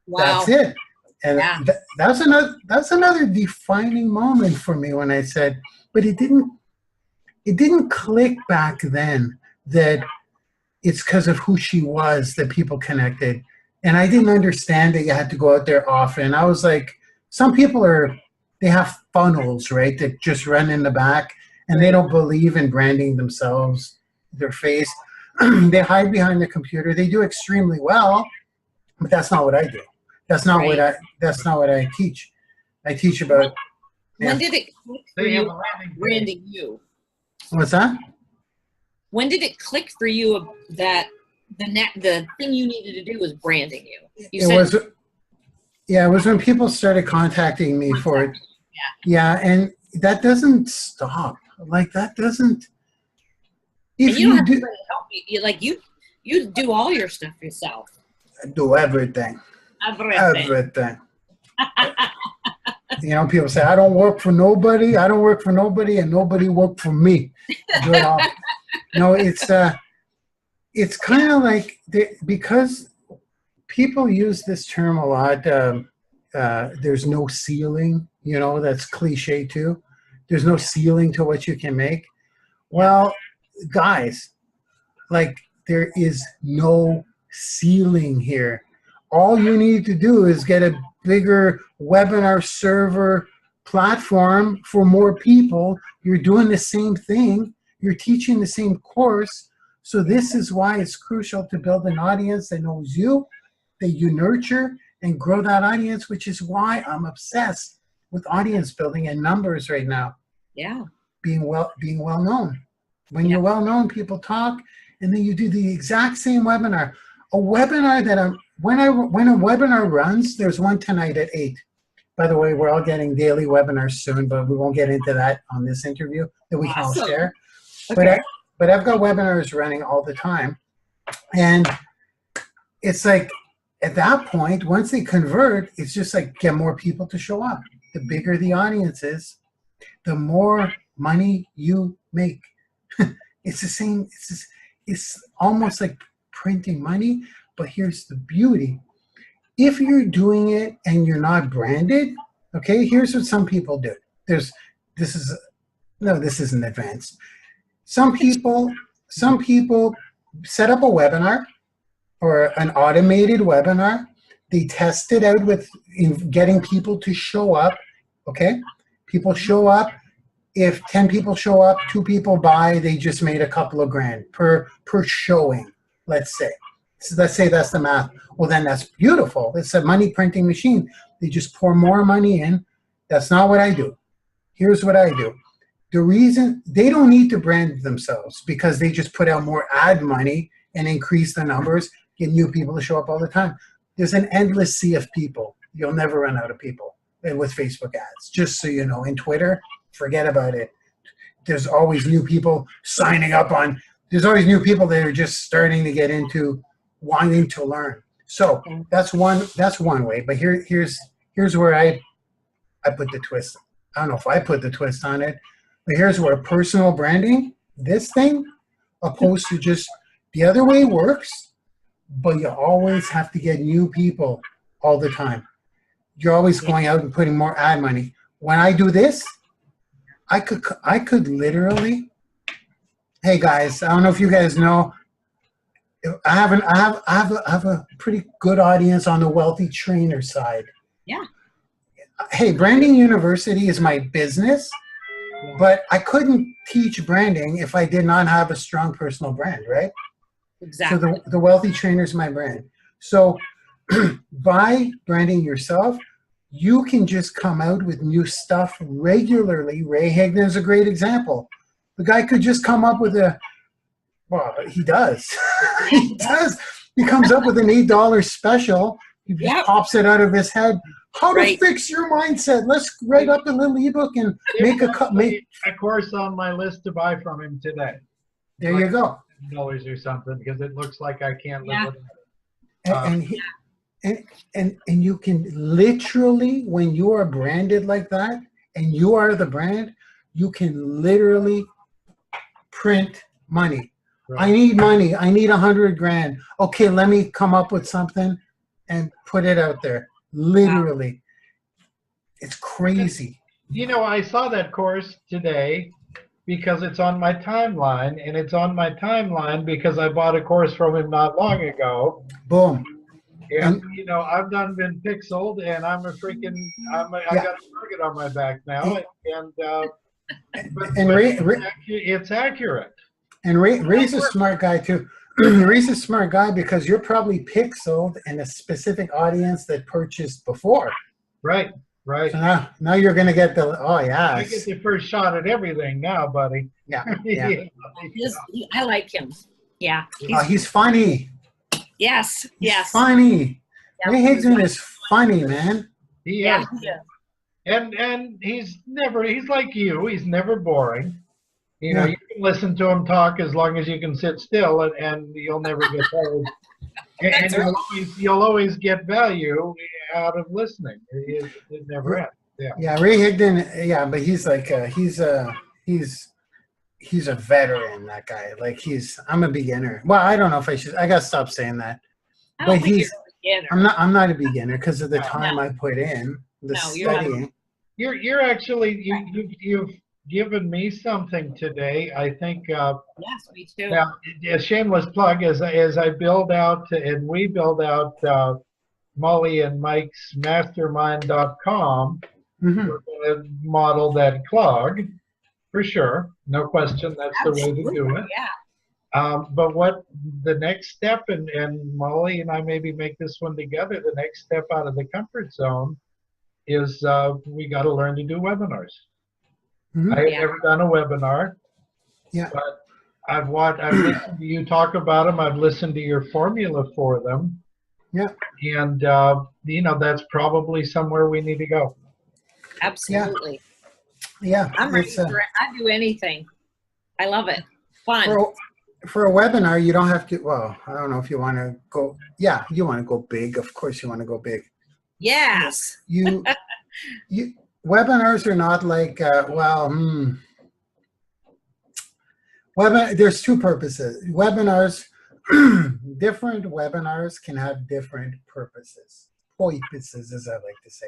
Wow. That's it. And that's another defining moment for me when I said, but it didn't click back then that it's because of who she was that people connected. And I didn't understand that you had to go out there often. I was like, some people they have funnels, right, that just run in the back, and they don't believe in branding themselves, their face. They hide behind the computer. They do extremely well, but that's not what I do. That's not what I teach. I teach about. When did it click for you? Branding you. What's that? When did it click for you that the thing you needed to do was branding you? It was when people started contacting me for it. Yeah, and that doesn't stop. Like, that doesn't. If you don't have anybody to help you, like you do all your stuff yourself. I do everything. Everything. You know, people say, I don't work for nobody. I don't work for nobody, and nobody work for me. I do it all. No, it's kind of like, because people use this term a lot, there's no ceiling, you know, that's cliche too. There's no ceiling to what you can make. Well, guys, like, there is no ceiling here. All you need to do is get a bigger webinar server platform for more people. You're doing the same thing. You're teaching the same course. So this is why it's crucial to build an audience that knows you, that you nurture and grow that audience, which is why I'm obsessed with audience building and numbers right now. Yeah. Being well known. When you're well known, people talk, and then you do the exact same webinar. A webinar that when a webinar runs, there's one tonight at 8. By the way, we're all getting daily webinars soon, but we won't get into that on this interview that we can all share. Okay. But I've got webinars running all the time, and it's like at that point, once they convert, it's just like get more people to show up. The bigger the audience is, the more money you make. It's the same. It's almost like printing money. But here's the beauty. If you're doing it and you're not branded, okay, here's what some people do. This isn't advanced. Some people set up a webinar or an automated webinar. They test it out with getting people to show up, okay? People show up. If 10 people show up, 2 people buy, they just made a couple of grand per showing, let's say. So let's say that's the math. Well, then that's beautiful. It's a money printing machine. They just pour more money in. That's not what I do. Here's what I do. The reason they don't need to brand themselves because they just put out more ad money and increase the numbers, get new people to show up all the time. There's an endless sea of people. You'll never run out of people with Facebook ads, just so you know. In Twitter, forget about it. There's always new people signing up on, there's always new people that are just starting to get into wanting to learn. So that's one way. But here's where I put the twist. I don't know if I put the twist on it, but here's where personal branding, this thing, opposed to just the other way works, but you always have to get new people all the time. You're always going out and putting more ad money. When I do this, I could literally, hey guys, I don't know if you guys know, I have a pretty good audience on the wealthy trainer side. Yeah. Hey, Branding University is my business, but I couldn't teach branding if I did not have a strong personal brand, right? Exactly. So the wealthy trainer is my brand. So by branding yourself, you can just come out with new stuff regularly. Ray Higdon is a great example. The guy could just come up with well, he does. He does. He comes up with an $8 special. He just pops it out of his head. How to fix your mindset. Let's write up a little ebook and make a course on my list to buy from him today. There you go. $10 or something, because it looks like I can't live without it. And you can literally, when you are branded like that and you are the brand, you can literally print money. Right. I need money. I need 100 grand. Okay, let me come up with something and put it out there. Literally. It's crazy. You know, I saw that course today because it's on my timeline, and it's on my timeline because I bought a course from him not long ago. Boom. And you know, I've done been pixeled, and I got a target on my back now, it's accurate. And Ray's a smart guy too. Ray's a smart guy because you're probably pixeled in a specific audience that purchased before. Right. So now you're gonna get the I get the first shot at everything now, buddy. Yeah. I like him. Yeah. He's funny. Yes. Funny. Yeah, Ray Higdon is funny, man. He is. And he's like you. He's never boring. You know, you can listen to him talk as long as you can sit still, and you'll never get tired. and you'll always get value out of listening. It never ends. Yeah, Ray Higdon. Yeah, but he's like he's a veteran. That guy. Like I'm a beginner. Well, I don't know if I gotta stop saying that. But I'm not a beginner because of the time I put in the studying. You're actually you've given me something today. I think. Yes, me too. Now, a shameless plug as I build out and we build out Molly and Mike's Mastermind.com. Mm-hmm. We're going to model that clog for sure. No question. That's the way to do it. Yeah. But what the next step, and Molly and I maybe make this one together, the next step out of the comfort zone is we got to learn to do webinars. Mm-hmm. I have never done a webinar, but I've listened to you talk about them. I've listened to your formula for them. Yeah. And, you know, that's probably somewhere we need to go. Absolutely. Yeah. I'm ready for it. I'd do anything. I love it. Fun. for a webinar, you don't have to, well, I don't know if you want to go, yeah, you want to go big. Of course you want to go big. Yes. You webinars are not like, there's two purposes. Webinars, different webinars can have different purposes. Purposes, as I like to say.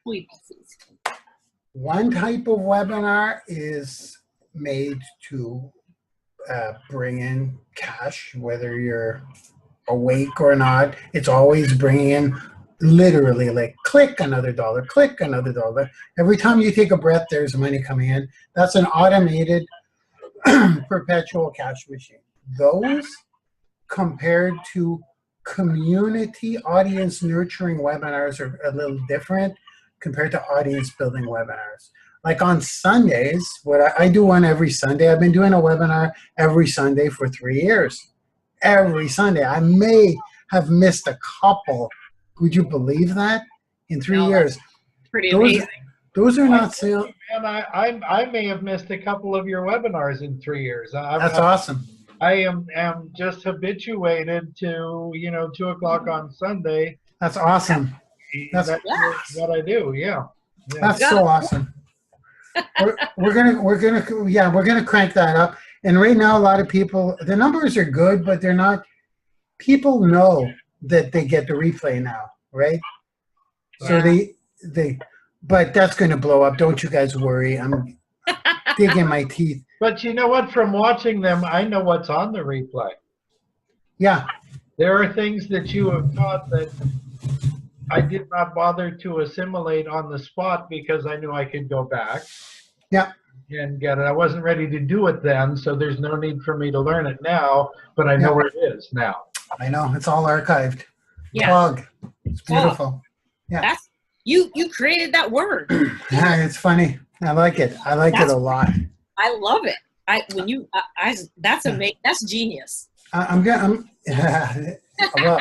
Purposes. One type of webinar is made to bring in cash, whether you're awake or not. It's always bringing in literally like click another dollar, click another dollar. Every time you take a breath, there's money coming in. That's an automated perpetual cash machine. Those compared to community audience nurturing webinars are a little different compared to audience building webinars. Like on Sundays, I do one every Sunday. I've been doing a webinar every Sunday for 3 years. Every Sunday. I may have missed a couple. Would you believe that? In 3 years. Pretty amazing. Those are not sales. And I may have missed a couple of your webinars in 3 years. That's awesome. I am just habituated to, 2 o'clock on Sunday. That's awesome. That's what I do. Yeah. That's so awesome. we're gonna crank that up. And right now, a lot of people, the numbers are good, but they're not. People know that they get the replay now, right? So but that's going to blow up. Don't you guys worry. I'm digging my teeth. But you know what? From watching them, I know what's on the replay. Yeah. There are things that you have taught that I did not bother to assimilate on the spot because I knew I could go back. Yeah. And get it. I wasn't ready to do it then, so there's no need for me to learn it now, but I know where it is now. I know. It's all archived. Yeah. Plug. It's beautiful. Yeah. That's you created that word. Yeah, it's funny. I like it. I like it a lot. I love it. That's amazing. That's genius. Well,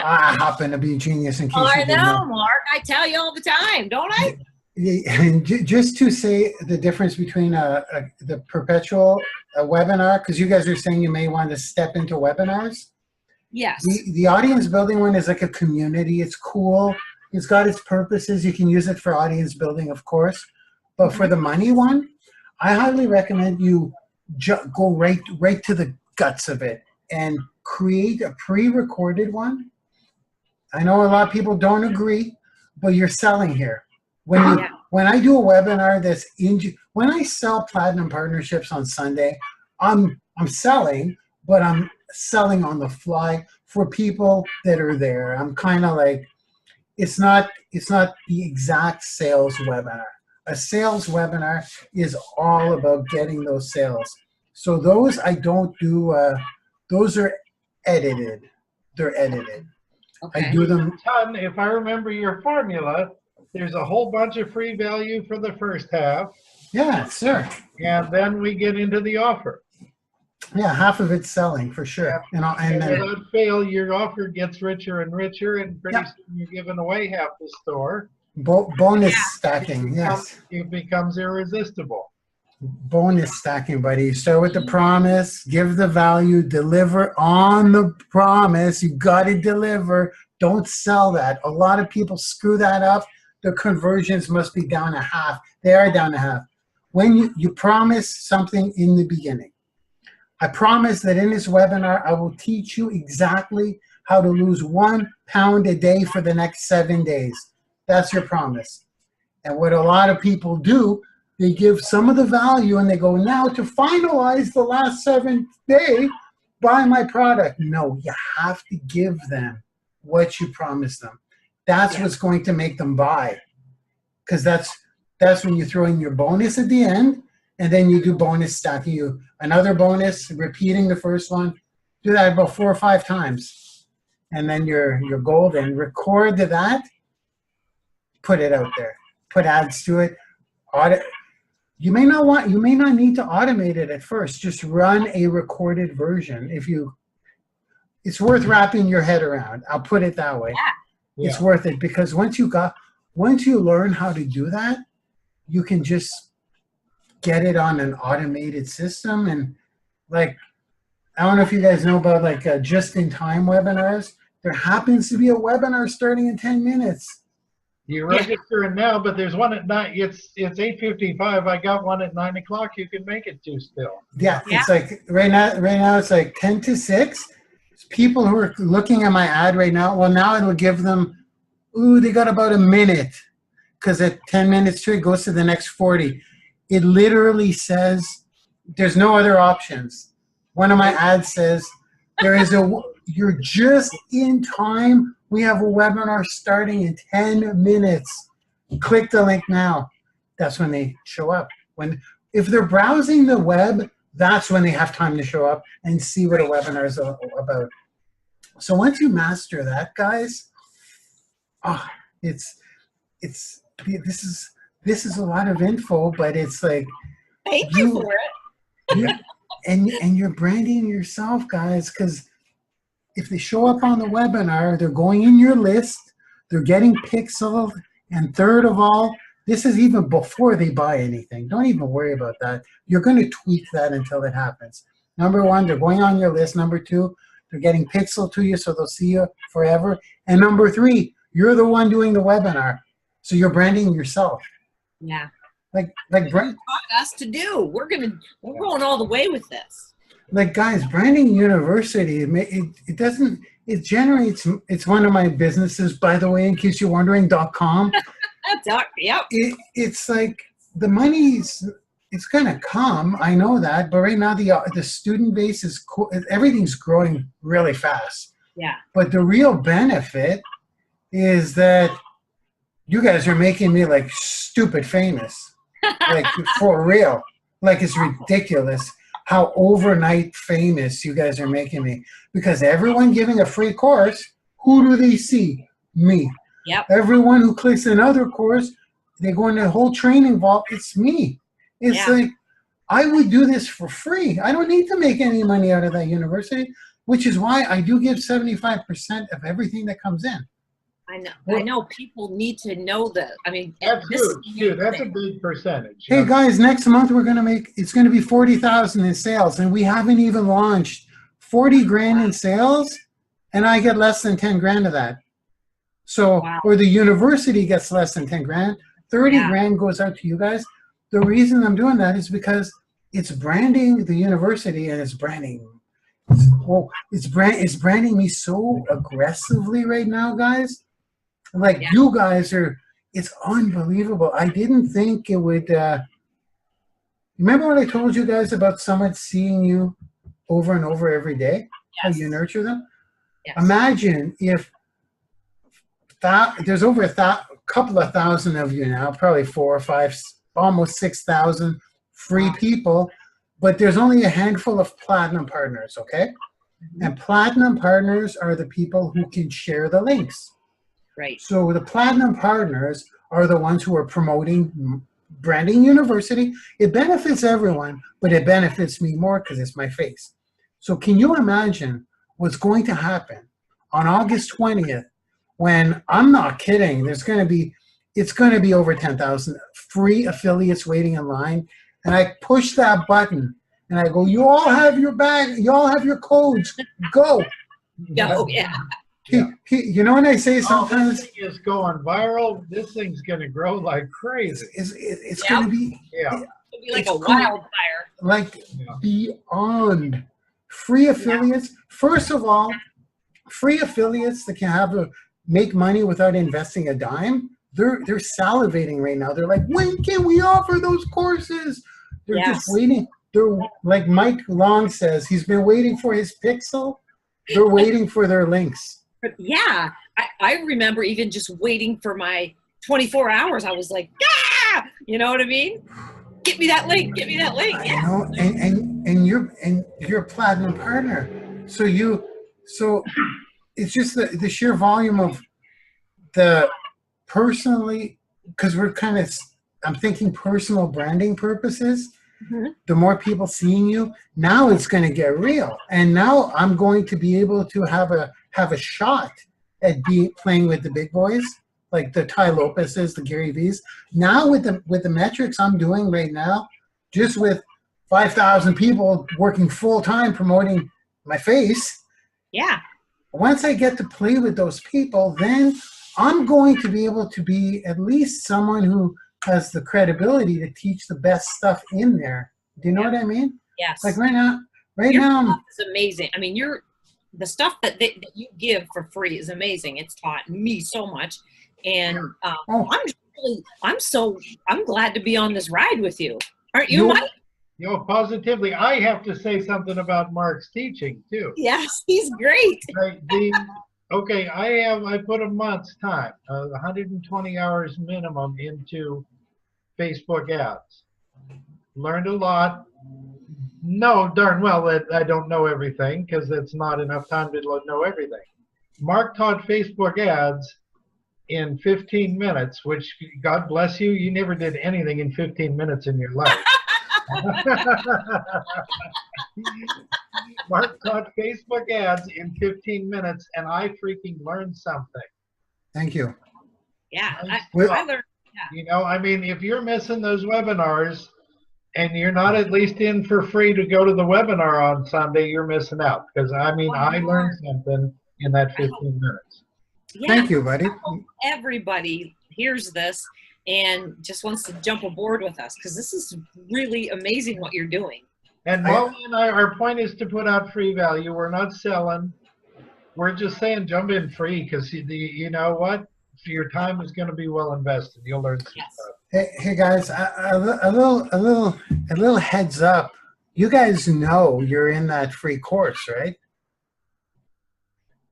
I happen to be a genius in case you didn't know. Mark. I tell you all the time, don't I? And just to say the difference between the perpetual webinar, because you guys are saying you may want to step into webinars. Yes. The audience building one is like a community. It's cool. It's got its purposes. You can use it for audience building, of course. But for the money one, I highly recommend you go right to the guts of it and create a pre-recorded one. I know a lot of people don't agree, but you're selling here. When I do a webinar when I sell platinum partnerships on Sunday, I'm selling, but I'm selling on the fly for people that are there. I'm kind of like, it's not the exact sales webinar. A sales webinar is all about getting those sales. So those I don't do, those are edited. They're edited. Okay. I do them. If I remember your formula, there's a whole bunch of free value for the first half. Yeah, sure. And then we get into the offer. Yeah, half of it's selling for sure. Yeah. And then, without fail, your offer gets richer and richer, and pretty soon you're giving away half the store. Bonus stacking, yes. It becomes irresistible. Bonus stacking, buddy. Start with the promise, give the value, deliver on the promise. You got to deliver. Don't sell that. A lot of people screw that up. The conversions must be down to half. They are down to half. When you promise something in the beginning, I promise that in this webinar, I will teach you exactly how to lose 1 pound a day for the next 7 days. That's your promise. And what a lot of people do, they give some of the value and they go, now to finalize the last 7th day, buy my product. No, you have to give them what you promised them. That's what's going to make them buy. Because that's when you throw in your bonus at the end, and then you do bonus stacking. You another bonus, repeating the first one. Do that about 4 or 5 times. And then you're golden. Record that. Put it out there. Put ads to it. You may not need to automate it at first. Just run a recorded version. It's worth wrapping your head around. I'll put it that way. Yeah. It's worth it because once you learn how to do that, you can just get it on an automated system. And like I don't know if you guys know about like just-in-time webinars. There happens to be a webinar starting in 10 minutes. You register it now, but there's one at 9. It's 8:55. I got one at 9 o'clock. You can make it to still. Yeah, it's like right now it's like 10 to 6. People who are looking at my ad right now, well, now it'll give them, ooh, they got about a minute, because at 10 minutes to it goes to the next 40. It literally says there's no other options. One of my ads says you're just in time. We have a webinar starting in 10 minutes. Click the link now. That's when they show up. If they're browsing the web, that's when they have time to show up and see what a webinar is about. So once you master that, guys, this is a lot of info, but it's like thank you for it. and you're branding yourself, guys, because if they show up on the webinar, they're going in your list, they're getting pixeled, and third of all, this is even before they buy anything. Don't even worry about that. You're going to tweak that until it happens. Number one, they're going on your list. Number two, they're getting pixeled to you, so they'll see you forever. And number three, you're the one doing the webinar, so you're branding yourself. Yeah. Like taught us to do. We're going all the way with this. Like, guys, Branding University, it generates, it's one of my businesses, by the way, in case you're wondering, .com. Yep. It's like the money's, it's going to come. I know that. But right now, the student base is cool. Everything's growing really fast. Yeah. But the real benefit is that you guys are making me like stupid famous. Like, for real. Like, it's ridiculous how overnight famous you guys are making me. Because everyone giving a free course, who do they see? Me. Yep. Everyone who clicks another course, they go into the whole training vault, it's me. It's like, I would do this for free. I don't need to make any money out of that university, which is why I do give 75% of everything that comes in. I know people need to know that. I mean, that's huge. That's a big percentage. Hey guys, next month it's going to be 40,000 in sales, and we haven't even launched. 40 grand in sales, and I get less than 10 grand of that. So, or the university gets less than 10 grand. 30 grand goes out to you guys. The reason I'm doing that is because it's branding the university, and it's branding me so aggressively right now, guys. Like, you guys it's unbelievable. I didn't think it would, remember what I told you guys about someone seeing you over and over every day? How you nurture them? Yes. Imagine if there's over a couple of thousand of you now, probably 4 or 5, almost 6,000 free people, but there's only a handful of platinum partners, okay? Mm-hmm. And platinum partners are the people who can share the links. Right. So the platinum partners are the ones who are promoting Branding University. It benefits everyone, but it benefits me more because it's my face. So can you imagine what's going to happen on August 20th when, I'm not kidding, it's going to be over 10,000 free affiliates waiting in line, and I push that button and I go, you all have your bag, you all have your codes, go. Go, yeah. You know when I say sometimes, this thing is going viral, this thing's going to grow like crazy. It's going to be, it'll be like a wildfire. Like beyond. Free affiliates, first of all, free affiliates that can make money without investing a dime, they're salivating right now. They're like, when can we offer those courses? They're just waiting. They're like Mike Long says, he's been waiting for his pixel. They're waiting for their links. Yeah, I remember even just waiting for my 24 hours. I was like, you know what I mean? Get me that link. Get me that link. I know, and you're a platinum partner. So it's just the sheer volume of the personally, because I'm thinking personal branding purposes. Mm-hmm. The more people seeing you, now it's going to get real, and now I'm going to be able to have a shot at playing with the big boys, like the Ty Lopez's, the Gary V's. Now with the metrics I'm doing right now, just with 5,000 people working full time promoting my face. Yeah. Once I get to play with those people, then I'm going to be able to be at least someone who has the credibility to teach the best stuff in there. Do you know what I mean? Yes. Like right now, Your stuff is amazing. I mean, the stuff that you give for free is amazing. It's taught me so much, and I'm glad to be on this ride with you. Aren't you, Mike? Positively. I have to say something about Mark's teaching too. Yes, he's great. Okay, I put a month's time, 120 hours minimum into Facebook ads. Learned a lot. No, darn well that I don't know everything, because it's not enough time to know everything. Mark taught Facebook ads in 15 minutes, which, God bless you, you never did anything in 15 minutes in your life. Mark taught Facebook ads in 15 minutes, and I freaking learned something. Thank you. Yeah, I learned. Yeah. You know, I mean, if you're missing those webinars and you're not at least in for free to go to the webinar on Sunday, you're missing out. Because, I mean, I learned something in that 15 minutes. Yeah, thank you, buddy. Everybody hears this and just wants to jump aboard with us, because this is really amazing what you're doing. And Molly and I, our point is to put out free value. We're not selling. We're just saying jump in free, because you know what? Your time is going to be well invested. You'll learn some stuff. Hey guys, a little heads up. You guys know you're in that free course, right?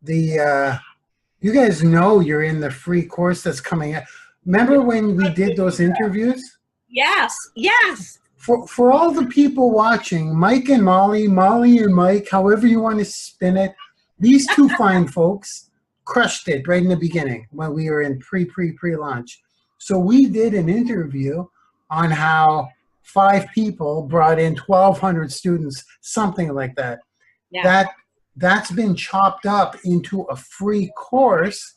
You guys know you're in the free course that's coming out. Remember when we did those interviews? Yes, yes. For all the people watching, Mike and Molly, Molly and Mike, however you want to spin it, these two fine folks crushed it right in the beginning when we were in pre-launch. So we did an interview on how 5 people brought in 1,200 students, something like that. Yeah. That's been chopped up into a free course.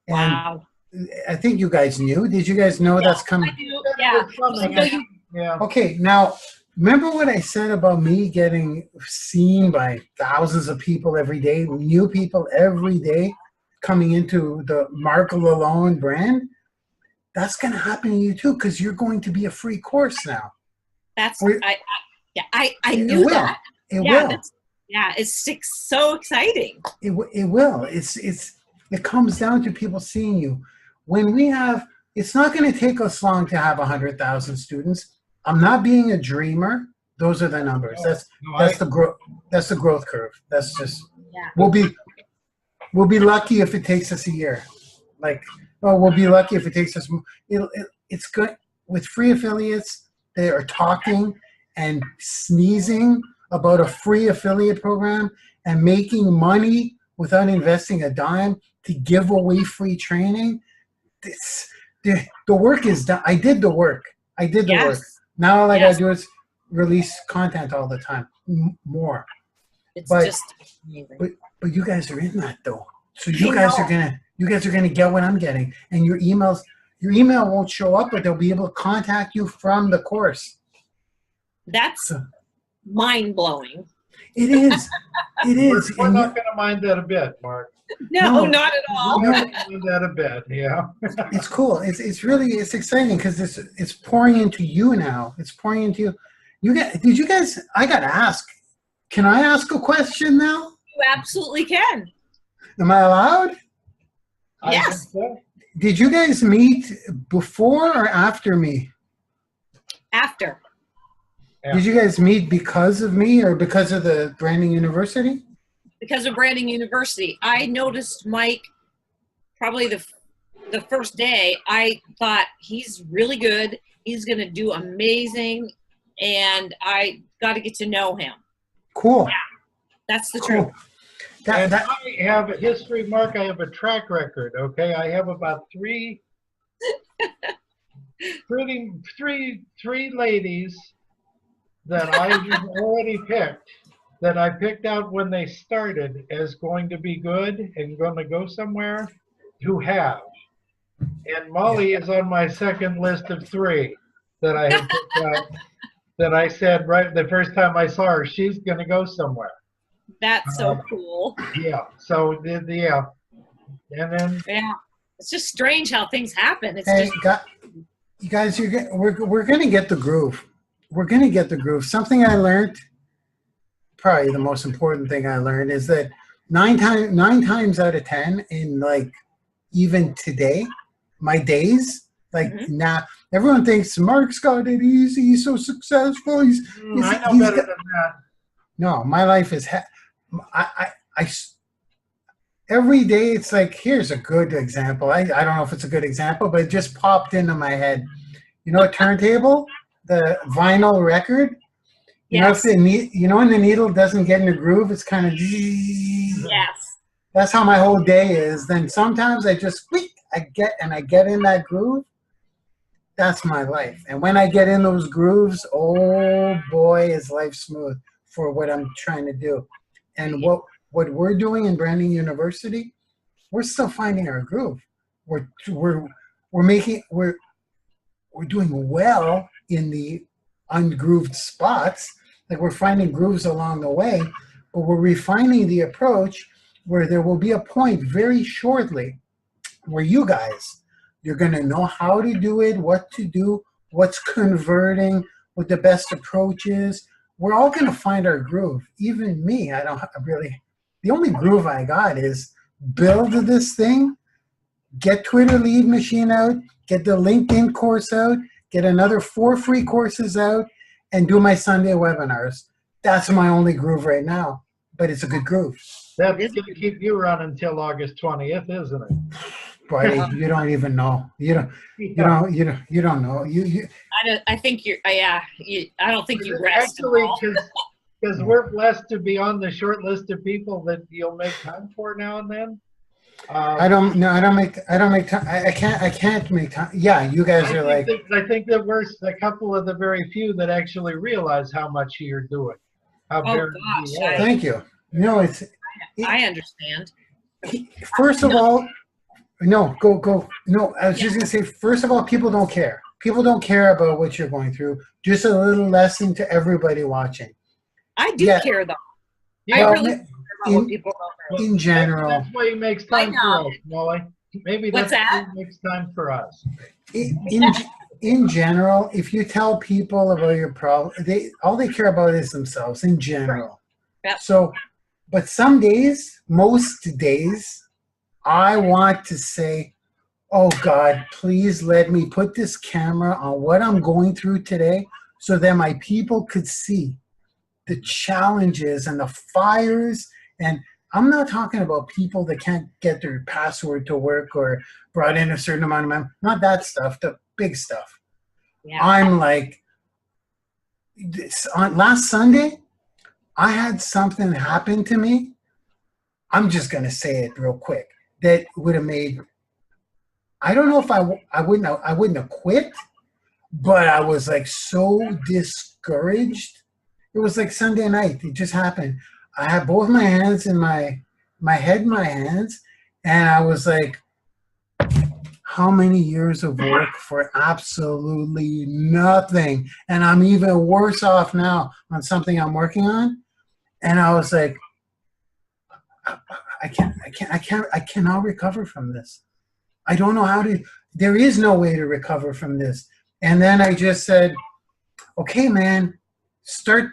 And wow. I think you guys knew. Did you guys know that's coming? I do. Yeah. Okay, now remember what I said about me getting seen by thousands of people every day, new people every day coming into the Marc Lalonde brand? That's going to happen to you too, because you're going to be a free course now. I knew that. It will. It's so exciting. It will. It comes down to people seeing you. When we have, it's not going to take us long to have 100,000 students. I'm not being a dreamer. Those are the numbers. That's the growth. That's the growth curve. That's just. We'll be lucky if it takes us a year. We'll be lucky if it takes us. It's good with free affiliates. They are talking and sneezing about a free affiliate program and making money without investing a dime to give away free training. The work is done. I did the work. Work. Now all I gotta do is release content all the time, more. It's just amazing. But you guys are in that though. So you guys are gonna get what I'm getting, and your email won't show up, but they'll be able to contact you from the course. That's mind blowing. It is. It is. We're not going to mind that a bit, Mark. No, not at all. We're not going to mind that a bit. Yeah. It's cool. It's exciting because it's pouring into you now. It's pouring into you. Did you guys? I got to ask. Can I ask a question now? You absolutely can. Am I allowed? Yes. So. Did you guys meet before or after me? After. Yeah. Did you guys meet because of me or because of the Branding University? Because of Branding University. I noticed Mike probably the first day. I thought he's really good. He's going to do amazing. And I got to get to know him. Cool. Yeah, that's the cool. truth. I have a history, Mark. I have a track record, okay? I have about three ladies that I've already picked, that I picked out when they started as going to be good and going to go somewhere, who have. And Molly is on my second list of 3 that I have picked out, that I said right the first time I saw her, she's going to go somewhere. That's so cool. Yeah. So yeah, and then Yeah. It's just strange how things happen. It's Hey, just you guys, we're gonna get the groove. We're gonna get the groove. Something I learned, probably the most important thing I learned, is that nine times out of 10, in like even today, my days, like now, everyone thinks Mark's got it easy. He's so successful. I know better than that. No, my life is. I every day it's like, here's a good example. I don't know if it's a good example, but it just popped into my head. You know, a turntable, the vinyl record. You know, if when the needle doesn't get in the groove, it's kind of. Yes. That's how my whole day is. Then sometimes I just I get in that groove. That's my life. And when I get in those grooves, oh boy, is life smooth for what I'm trying to do. And what we're doing in Branding University, we're still finding our groove. We're doing well in the ungrooved spots. Like, we're finding grooves along the way, but we're refining the approach where there will be a point very shortly where you're going to know how to do it, what to do, what's converting, what the best approach is. We're all going to find our groove. Even me, the only groove I got is build this thing, get Twitter Lead Machine out, get the LinkedIn course out, get another 4 free courses out, and do my Sunday webinars. That's my only groove right now, but it's a good groove. That's going to keep you running until August 20th, isn't it? Buddy, you don't even know. You don't know. I think you're. Yeah. I don't think you rest. Actually, because we're blessed to be on the short list of people that you'll make time for now and then. I don't make time. I can't make time. Yeah, you guys are like. I think that we're a couple of the very few that actually realize how much you're doing. Thank you. No, I understand. First of all, no, go. No, I was just gonna say. First of all, people don't care. People don't care about what you're going through. Just a little lesson to everybody watching. I do care, though. Yeah. I really care about what people go through. In general. That's why he makes time for us, Molly. Maybe What's that's that? why he makes time for us. In general, if you tell people about your problem, all they care about is themselves. In general. Right. Yep. So, but some days, most days, I want to say, oh God, please let me put this camera on what I'm going through today so that my people could see the challenges and the fires. And I'm not talking about people that can't get their password to work or brought in a certain amount of money. Not that stuff, the big stuff. Yeah. I'm like, last Sunday, I had something happen to me. I'm just going to say it real quick. That would have made, I don't know if I wouldn't have quit, but I was like so discouraged. It was like Sunday night. It just happened. I had both my hands in my head in my hands, and I was like, how many years of work for absolutely nothing? And I'm even worse off now on something I'm working on. And I was like, I cannot recover from this. I don't know how to, there is no way to recover from this. And then I just said, okay, man, start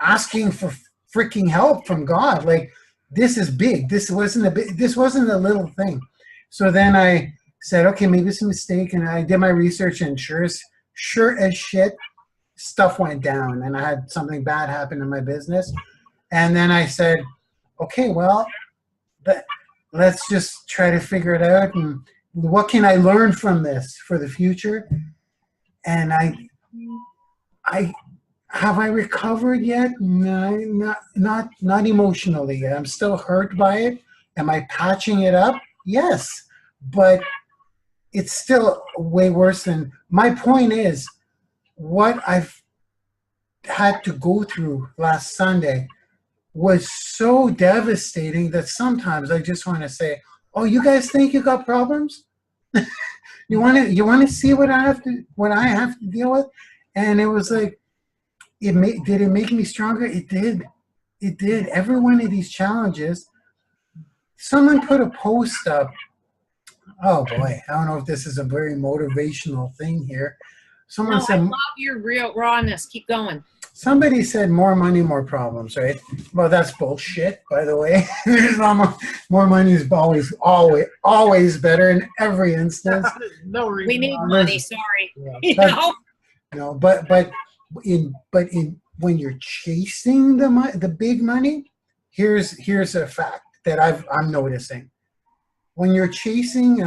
asking for freaking help from God. Like, this is big. This wasn't a little thing. So then I said, okay, maybe it's a mistake. And I did my research, and sure as shit, stuff went down, and I had something bad happen in my business. And then I said, okay, well, let's just try to figure it out. And what can I learn from this for the future? And have I recovered yet? No, not emotionally yet. I'm still hurt by it. Am I patching it up? Yes, but it's still way worse than, my point is, what I've had to go through last Sunday was so devastating that sometimes I just want to say, oh, you guys think you got problems? you want to see what I have to deal with? And it was like, did it make me stronger? It did. It did. Every one of these challenges, someone put a post up. Oh boy, I don't know if this is a very motivational thing here. Someone No, I said, love your real rawness. Keep going. somebody said more money, more problems, right? Well, that's bullshit, by the way. There's almost, more money is always better in every instance. No reason. We need why. money. Sorry. Yeah. You But- know? No, but in when you're chasing the big money, here's a fact that I'm noticing. When you're chasing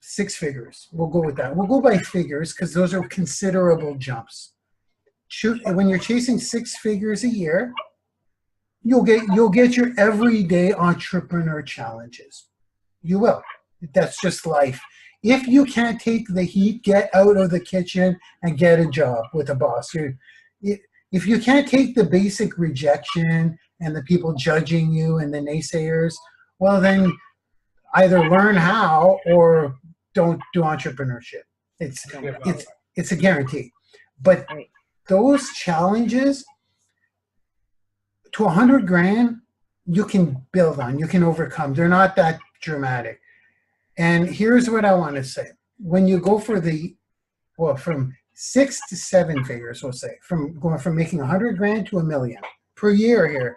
six figures, we'll go with that. We'll go by figures because those are considerable jumps. When you're chasing six figures a year, you'll get your everyday entrepreneur challenges. You will. That's just life. If you can't take the heat, get out of the kitchen and get a job with a boss. If you can't take the basic rejection and the people judging you and the naysayers, well then either learn how or don't do entrepreneurship. It's a guarantee. But Right. those challenges to 100 grand, you can build on, you can overcome. They're not that dramatic. And here's what I want to say. When you go for from 6 to 7 figures, we'll say, going from making 100 grand to $1 million per year here,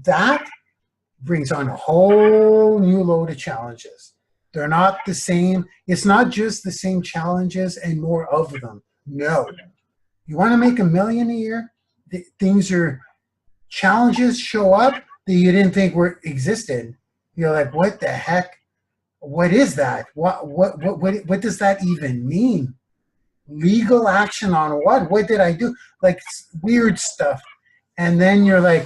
that brings on a whole new load of challenges. They're not the same. It's not just the same challenges and more of them. No. You want to make $1 million a year? Challenges show up that you didn't think existed. You're like, what the heck? What is that? What does that even mean? Legal action on what? What did I do? Like weird stuff. And then you're like,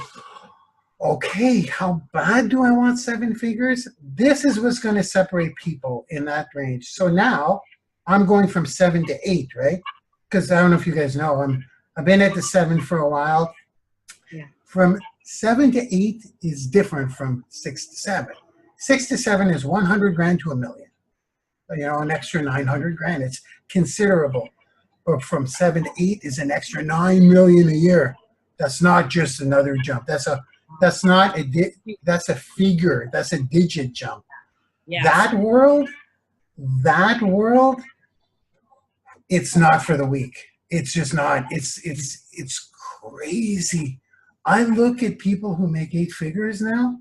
okay, how bad do I want 7 figures? This is what's going to separate people in that range. So now I'm going from 7 to 8, right? Because I don't know if you guys know, I've been at the 7 for a while. Yeah. From 7 to 8 is different from 6 to 7. 6 to 7 is 100 grand to $1 million. You know, an extra 900 grand. It's considerable. But from 7 to 8 is an extra 9 million a year. That's not just another jump. That's a figure. That's a digit jump. Yeah. That world, it's not for the weak. It's just not. It's crazy. I look at people who make 8 figures now,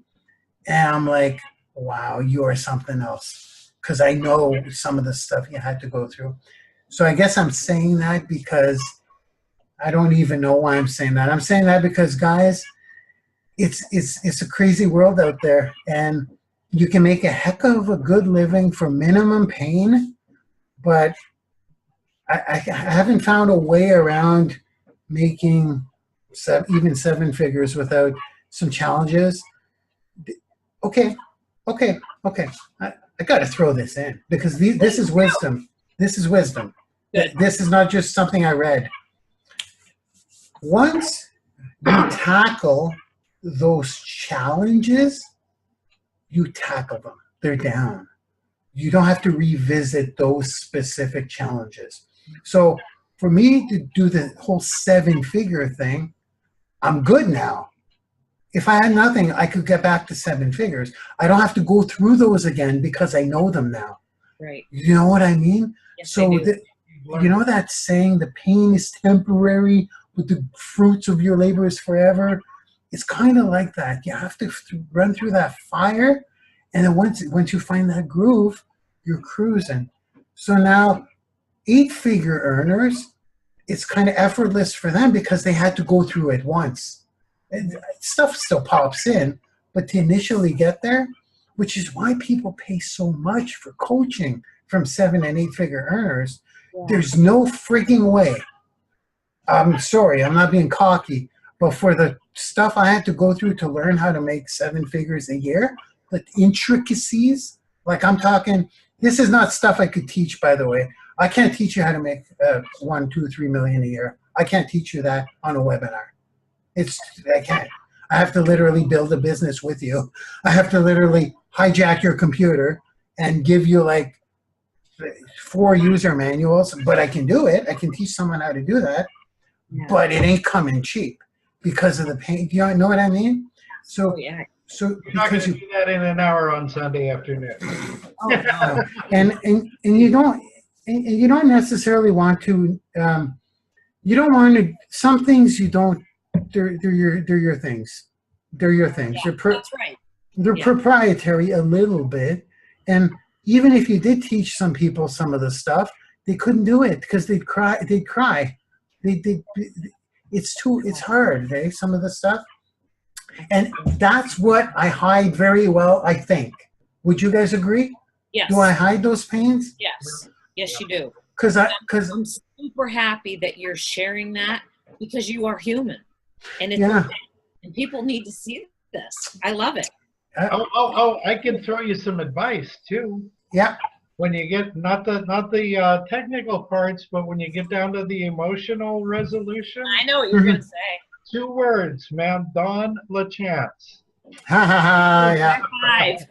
and I'm like, wow, you are something else. Because I know some of the stuff you had to go through. So I guess I'm saying that because I don't even know why I'm saying that. I'm saying that because, guys, it's a crazy world out there, and you can make a heck of a good living for minimum pain, but I haven't found a way around making even 7 figures without some challenges. Okay. I got to throw this in because this is wisdom. This is wisdom. Good. This is not just something I read. Once you tackle those challenges, you tackle them. They're down. You don't have to revisit those specific challenges. So for me to do the whole 7-figure thing, I'm good now. If I had nothing, I could get back to 7 figures. I don't have to go through those again because I know them now. Right. You know what I mean? Yes, So I do. you know that saying, the pain is temporary, but the fruits of your labor is forever? It's kind of like that. You have to run through that fire, and then once you find that groove, you're cruising. So now 8-figure earners, it's kind of effortless for them because they had to go through it once. And stuff still pops in, but to initially get there, which is why people pay so much for coaching from 7 and 8-figure earners, there's no freaking way. I'm sorry, I'm not being cocky, but for the stuff I had to go through to learn how to make 7 figures a year, the intricacies, like I'm talking, this is not stuff I could teach, by the way. I can't teach you how to make 1, 2, 3 million a year. I can't teach you that on a webinar. I can't. I have to literally build a business with you. I have to literally hijack your computer and give you like 4 user manuals, but I can do it. I can teach someone how to do that, Yeah. but it ain't coming cheap because of the pain. You know what I mean? So, Oh, yeah. so You're not going because to do that in an hour on Sunday afternoon. Oh, no. and you don't and you don't necessarily want to. You don't want to. Some things you don't. They're your things. They're your things. Yeah, that's right. They're Yeah. proprietary a little bit, and even if you did teach some people some of the stuff, they couldn't do it because they'd cry. They'd cry. It's hard, eh? Some of the stuff, and that's what I hide very well. I think. Would you guys agree? Yes. Do I hide those pains? Yes. Yes, you do. Because I'm super happy that you're sharing that because you are human, and it's Yeah. okay. And people need to see this. I love it. Oh, I can throw you some advice too. Yeah. When you get not the technical parts, but when you get down to the emotional resolution, I know what you're going to say. 2 words, man. Don LaChance. Ha ha ha. Yeah. High five.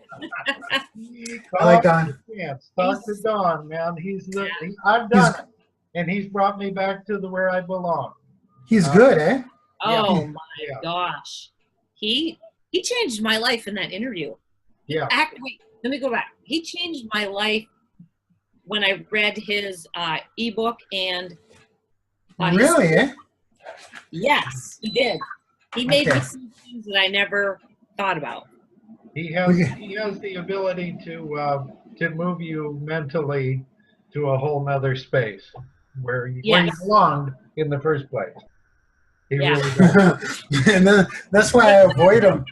I like Don. Chance. Dr. Don, man. I've done it, and he's brought me back to where I belong. He's good, eh? Oh my Yeah. gosh. He changed my life in that interview. Yeah. Wait, let me go back. He changed my life when I read his ebook and Really, eh? Yes, he did. He made Okay. me see things that I never thought about. He has the ability to move you mentally to a whole nother space where you Yes. belonged in the first place. He Yeah. really does. And then, that's why I avoid him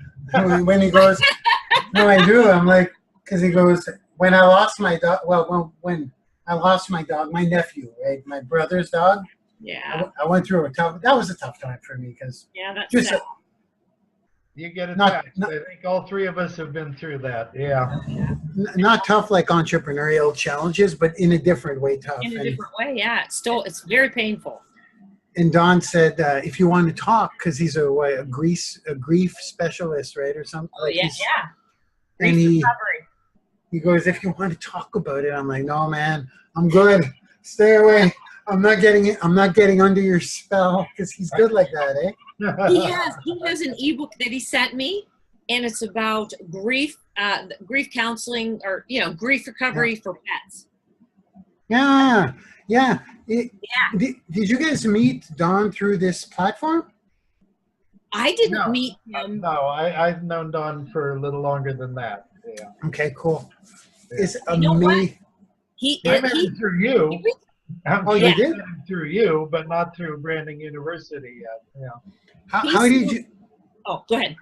when he goes. No, I do. I'm like, because he goes, when I lost my dog. Well, when I lost my dog, my nephew, right, my brother's dog. Yeah. I went through that was a tough time for me because Yeah, that's just sad. You get Not- attached. I think all 3 of us have been through that. Yeah. not tough like entrepreneurial challenges, but in a different way tough. In a different way, yeah. It's very painful. And Don said, if you want to talk, because he's a grief specialist, right, or something. Oh, yeah, yeah. And Grief recovery. he goes, if you want to talk about it, I'm like, no, man, I'm good. Stay away. I'm not getting under your spell because he's good like that, eh? He has an ebook that he sent me, and it's about grief counseling, or grief recovery for pets. Yeah. Did you guys meet Don through this platform? I didn't No. meet him. No, I've known Don for a little longer than that. Yeah. Okay, cool. Yeah. It's You know what? amazing. I met him through you. Oh, you did? Through you, but not through Branding University yet. Yeah. How did you? Oh, go ahead.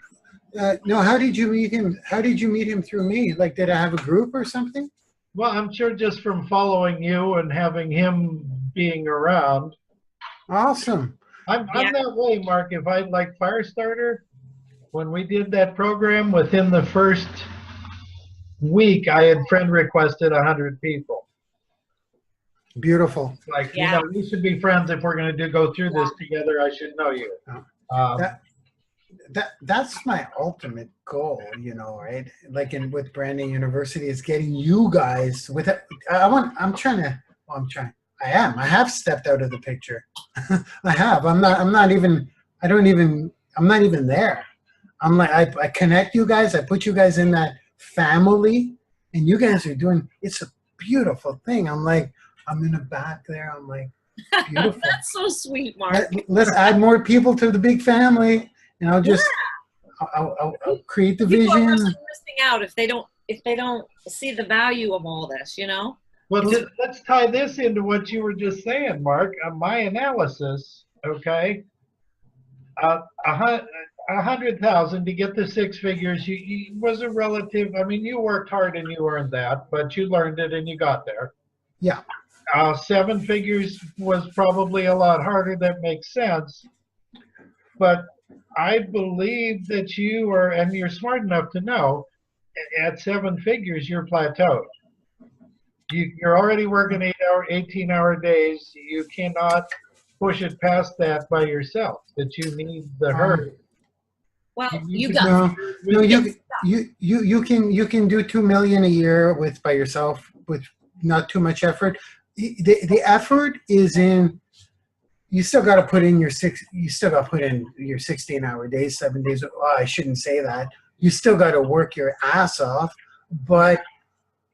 No, how did you meet him? How did you meet him through me? Like, did I have a group or something? Well, I'm sure just from following you and having him being around. Awesome. I'm Yeah. that way, Mark. If I like Firestarter, when we did that program, within the first week, I had friend requested 100 people. Beautiful. Like, Yeah. we should be friends if we're going to go through this together. I should know you. That's my ultimate goal, right? Like with Branding University, is getting you guys with it. I have stepped out of the picture. I have. I'm not even there. I'm like, I connect you guys. I put you guys in that family, and you guys are doing, it's a beautiful thing. I'm like, I'm in the back there. I'm like, beautiful. That's so sweet, Mark. Let's add more people to the big family, and I'll create the People are vision. really missing out if they don't see the value of all this. Well, let's tie this into what you were just saying, Mark. My analysis, okay, 100,000 to get the 6 figures. You was a relative. I mean, you worked hard and you earned that, but you learned it and you got there. Yeah. 7 figures was probably a lot harder. That makes sense. But I believe that you are, and you're smart enough to know, at 7 figures, you're plateaued. You're already working 18-hour days. You cannot push it past that by yourself. That you need the herd. Well, You got No, you can do 2 million a year by yourself with not too much effort. The effort is in you still got to put in your 16-hour days, 7 days. Oh, I shouldn't say that. You still got to work your ass off, but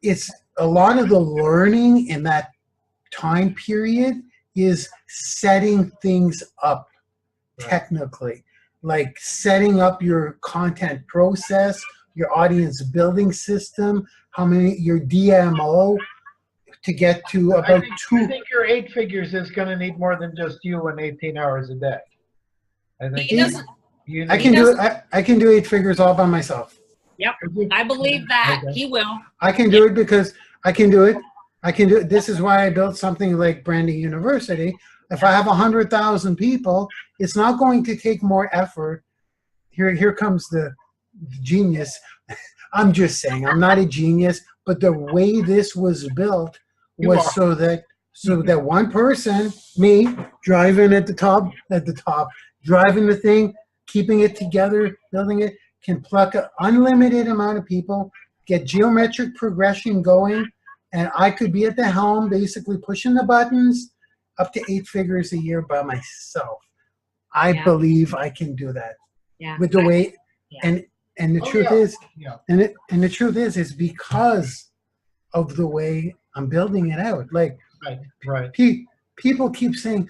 it's a lot of the learning in that time period is setting things up technically, like setting up your content process, your audience building system, your DMO to get to about I think your 8 figures is going to need more than just you and 18 hours a day. I think I can do it. I can do 8 figures all by myself. Yep, I believe that. Okay. He will. I can do it because I can do it. I can do it. This is why I built something like Branding University. If I have 100,000 people, it's not going to take more effort. Here comes the genius. I'm just saying, I'm not a genius, but the way this was built was so that one person, me, driving at the top, driving the thing, keeping it together, building it, can pluck an unlimited amount of people, get geometric progression going, and I could be at the helm, basically pushing the buttons, up to 8 figures a year by myself. I believe I can do that. Yeah. With the way, and the truth is, and the truth is because of the way I'm building it out. Like, people keep saying,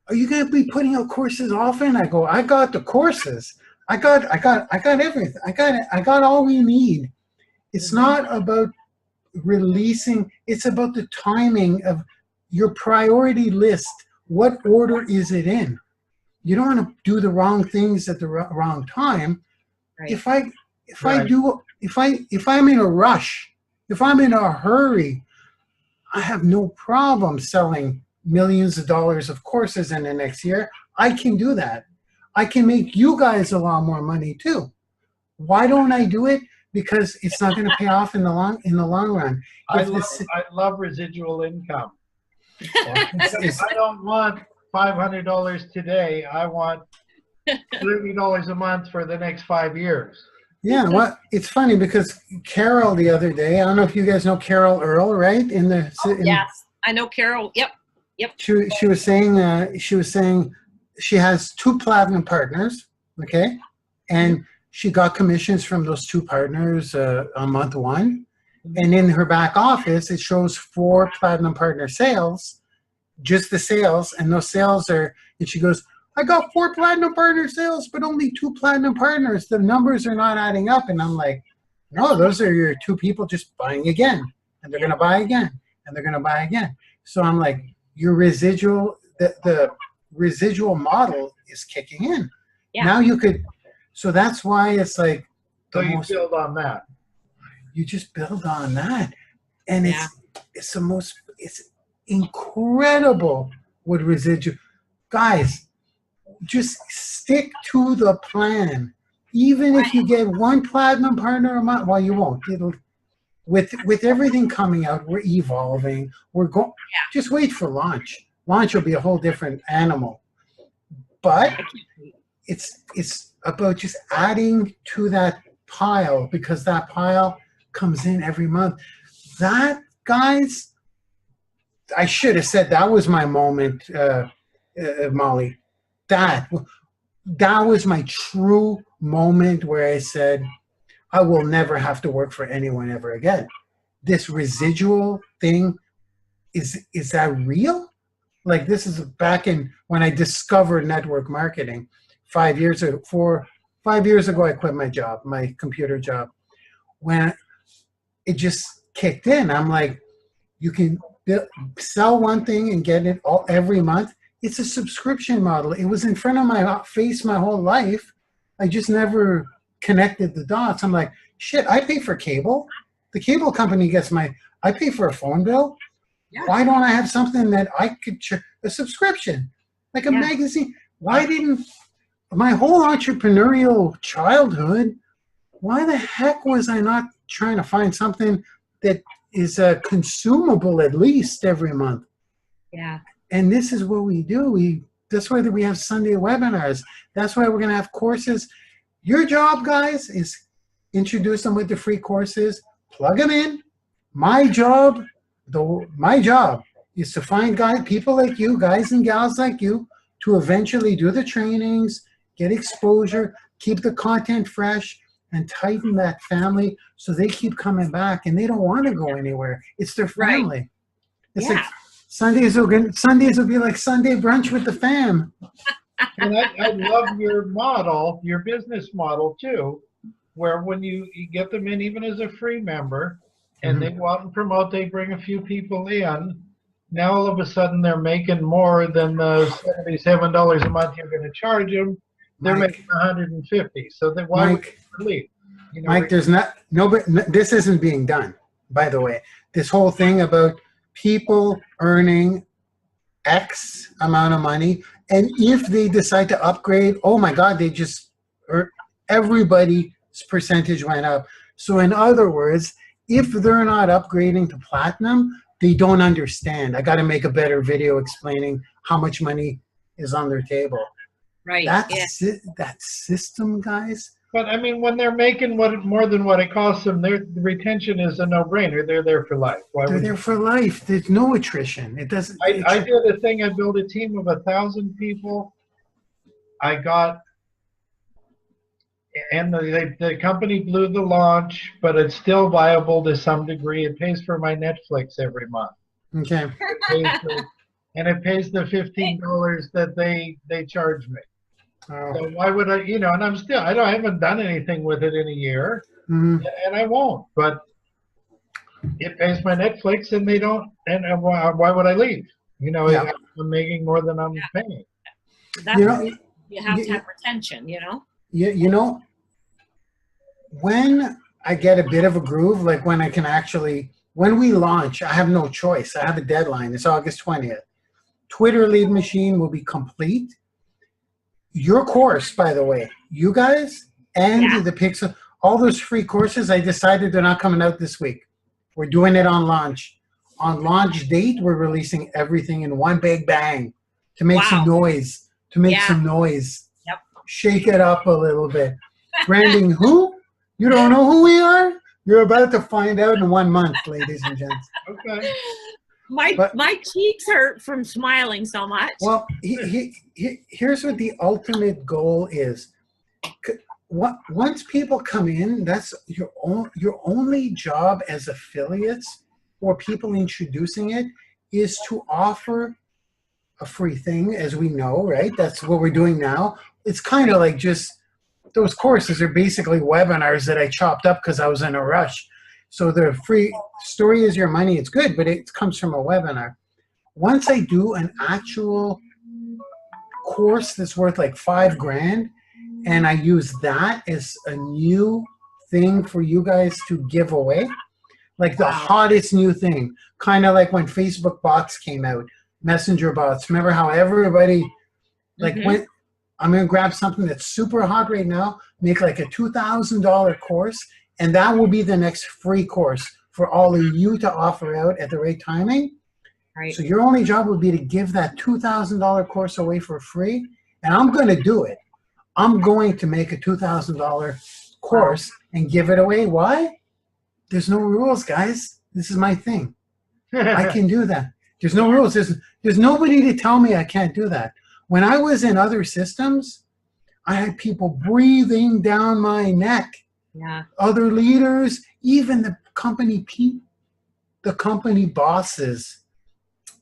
"Are you going to be putting out courses often?" I go, "I got the courses. I got everything. I got all we need." It's not about releasing. It's about the timing of your priority list. What order is it in? You don't want to do the wrong things at the wrong time. Right. If I'm in a rush, if I'm in a hurry, I have no problem selling millions of dollars of courses in the next year. I can do that. I can make you guys a lot more money too. Why don't I do it? Because it's not going to pay off in the long run. I love residual income. I don't want $500 today. I want $30 a month for the next 5 years. Yeah, well, it's funny because Carol the other day, I don't know if you guys know Carol Earl, right? Yes, I know Carol. Yep. She was saying she has 2 platinum partners, okay, and she got commissions from those 2 partners on month 1, and in her back office it shows 4 platinum partner sales, just the sales, and those sales are, and she goes, "I got 4 platinum partner sales, but only 2 platinum partners. The numbers are not adding up." And I'm like, "No, those are your 2 people just buying again, and they're going to buy again, and they're going to buy again." So I'm like, your residual, the residual model is kicking in. Yeah. Now you could, so that's why it's like, you build on that. You just build on that, and it's incredible what residual, guys. Just stick to the plan. Even if you get 1 platinum partner a month, well, you won't. It'll, with everything coming out, we're evolving. We're going. Just wait for launch. Launch will be a whole different animal. But it's about just adding to that pile, because that pile comes in every month. That, guys, I should have said that was my moment, Molly. That was my true moment where I said, I will never have to work for anyone ever again. This residual thing, is that real? Like, this is back in when I discovered network marketing 5 years ago. 5 years ago, I quit my job, my computer job. When it just kicked in, I'm like, you can sell one thing and get it every month. It's a subscription model. It was in front of my face my whole life. I just never connected the dots. I'm like, shit, I pay for cable. The cable company gets I pay for a phone bill. Yeah. Why don't I have something that I could, a subscription, like a magazine? Why didn't, my whole entrepreneurial childhood, why the heck was I not trying to find something that is consumable at least every month? Yeah. And this is what we do. That's why we have Sunday webinars. That's why we're going to have courses. Your job, guys, is introduce them with the free courses, plug them in. My job is to find people like you, guys and gals like you, to eventually do the trainings, get exposure, keep the content fresh, and tighten that family so they keep coming back and they don't want to go anywhere. It's their family. Right. It's like Sundays will be like Sunday brunch with the fam. And I love your model, your business model too, where when you get them in even as a free member and they go out and promote, they bring a few people in. Now all of a sudden they're making more than the $77 a month you're going to charge them. They're making $150. So then why would you leave? You know, Mike, there's this isn't being done, by the way. This whole thing about people earning X amount of money, and if they decide to upgrade, oh my God, they just, everybody's percentage went up. So in other words, if they're not upgrading to platinum, they don't understand. I got to make a better video explaining how much money is on their table. Right. That system, guys. But I mean, when they're making more than what it costs them, their retention is a no-brainer. They're there for life. They're there for life. There's no attrition. It doesn't. I did a thing. I built a team of 1,000 people. I got, and the company blew the launch, but it's still viable to some degree. It pays for my Netflix every month. Okay. And it pays the $15 that they charge me. Oh. So why would I, and I haven't done anything with it in a year, and I won't, but it pays my Netflix and they don't, and why would I leave? I'm making more than I'm paying. You have to have retention, when I get a bit of a groove, like when we launch, I have no choice. I have a deadline. It's August 20th. Twitter lead machine will be complete. Your course, by the way, you guys and the Pixel, all those free courses, I decided they're not coming out this week. We're doing it on launch. On launch date, we're releasing everything in one big bang to make some noise, Yep. Shake it up a little bit. Branding who? You don't know who we are? You're about to find out in 1 month, ladies and gents. Okay. My cheeks hurt from smiling so much. Well, here's what the ultimate goal is. Once people come in, that's your only job as affiliates or people introducing it is to offer a free thing, as we know, right? That's what we're doing now. It's kind of like just those courses are basically webinars that I chopped up because I was in a rush. So the free story is your money. It's good, but it comes from a webinar. Once I do an actual course that's worth like $5,000, and I use that as a new thing for you guys to give away, like the hottest new thing, kind of like when Facebook bots came out, messenger bots. Remember how everybody went, I'm going to grab something that's super hot right now, make like a $2,000 course, and that will be the next free course for all of you to offer out at the right timing. Right. So your only job would be to give that $2,000 course away for free, and I'm going to do it. I'm going to make a $2,000 course and give it away. Why? There's no rules, guys. This is my thing. I can do that. There's no rules. There's nobody to tell me I can't do that. When I was in other systems, I had people breathing down my neck. Yeah. Other leaders, even the company bosses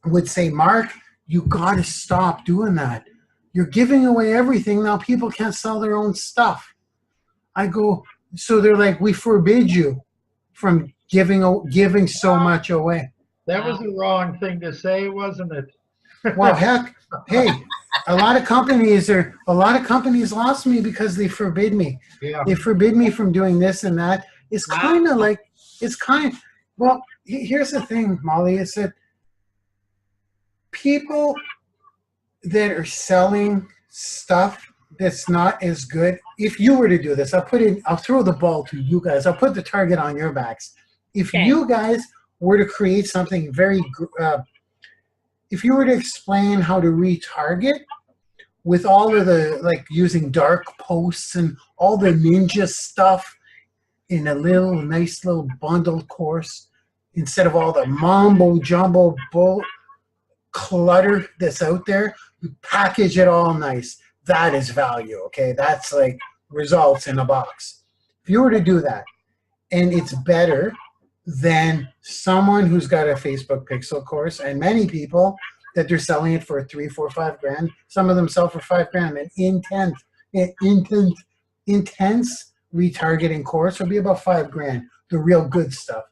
would say, Mark, you got to stop doing that. You're giving away everything. Now people can't sell their own stuff. I go, so they're like, we forbid you from giving so much away. That was the wrong thing to say, wasn't it? Well, heck, hey, a lot of companies lost me because they forbid me. Yeah. They forbid me from doing this and that. It's kind of like, well, here's the thing, Molly, is that people that are selling stuff that's not as good, if you were to do this, I'll throw the ball to you guys. I'll put the target on your backs. If you guys were to create something if you were to explain how to retarget with all of the, like using dark posts and all the ninja stuff in a nice little bundled course, instead of all the mumbo jumbo clutter that's out there, You package it all nice. That is value, okay? That's like results in a box. If you were to do that, and it's better than someone who's got a Facebook pixel course, and many people that they're selling it for 3, 4, 5 grand. Some of them sell for 5 grand. An intense retargeting course will be about 5 grand, the real good stuff.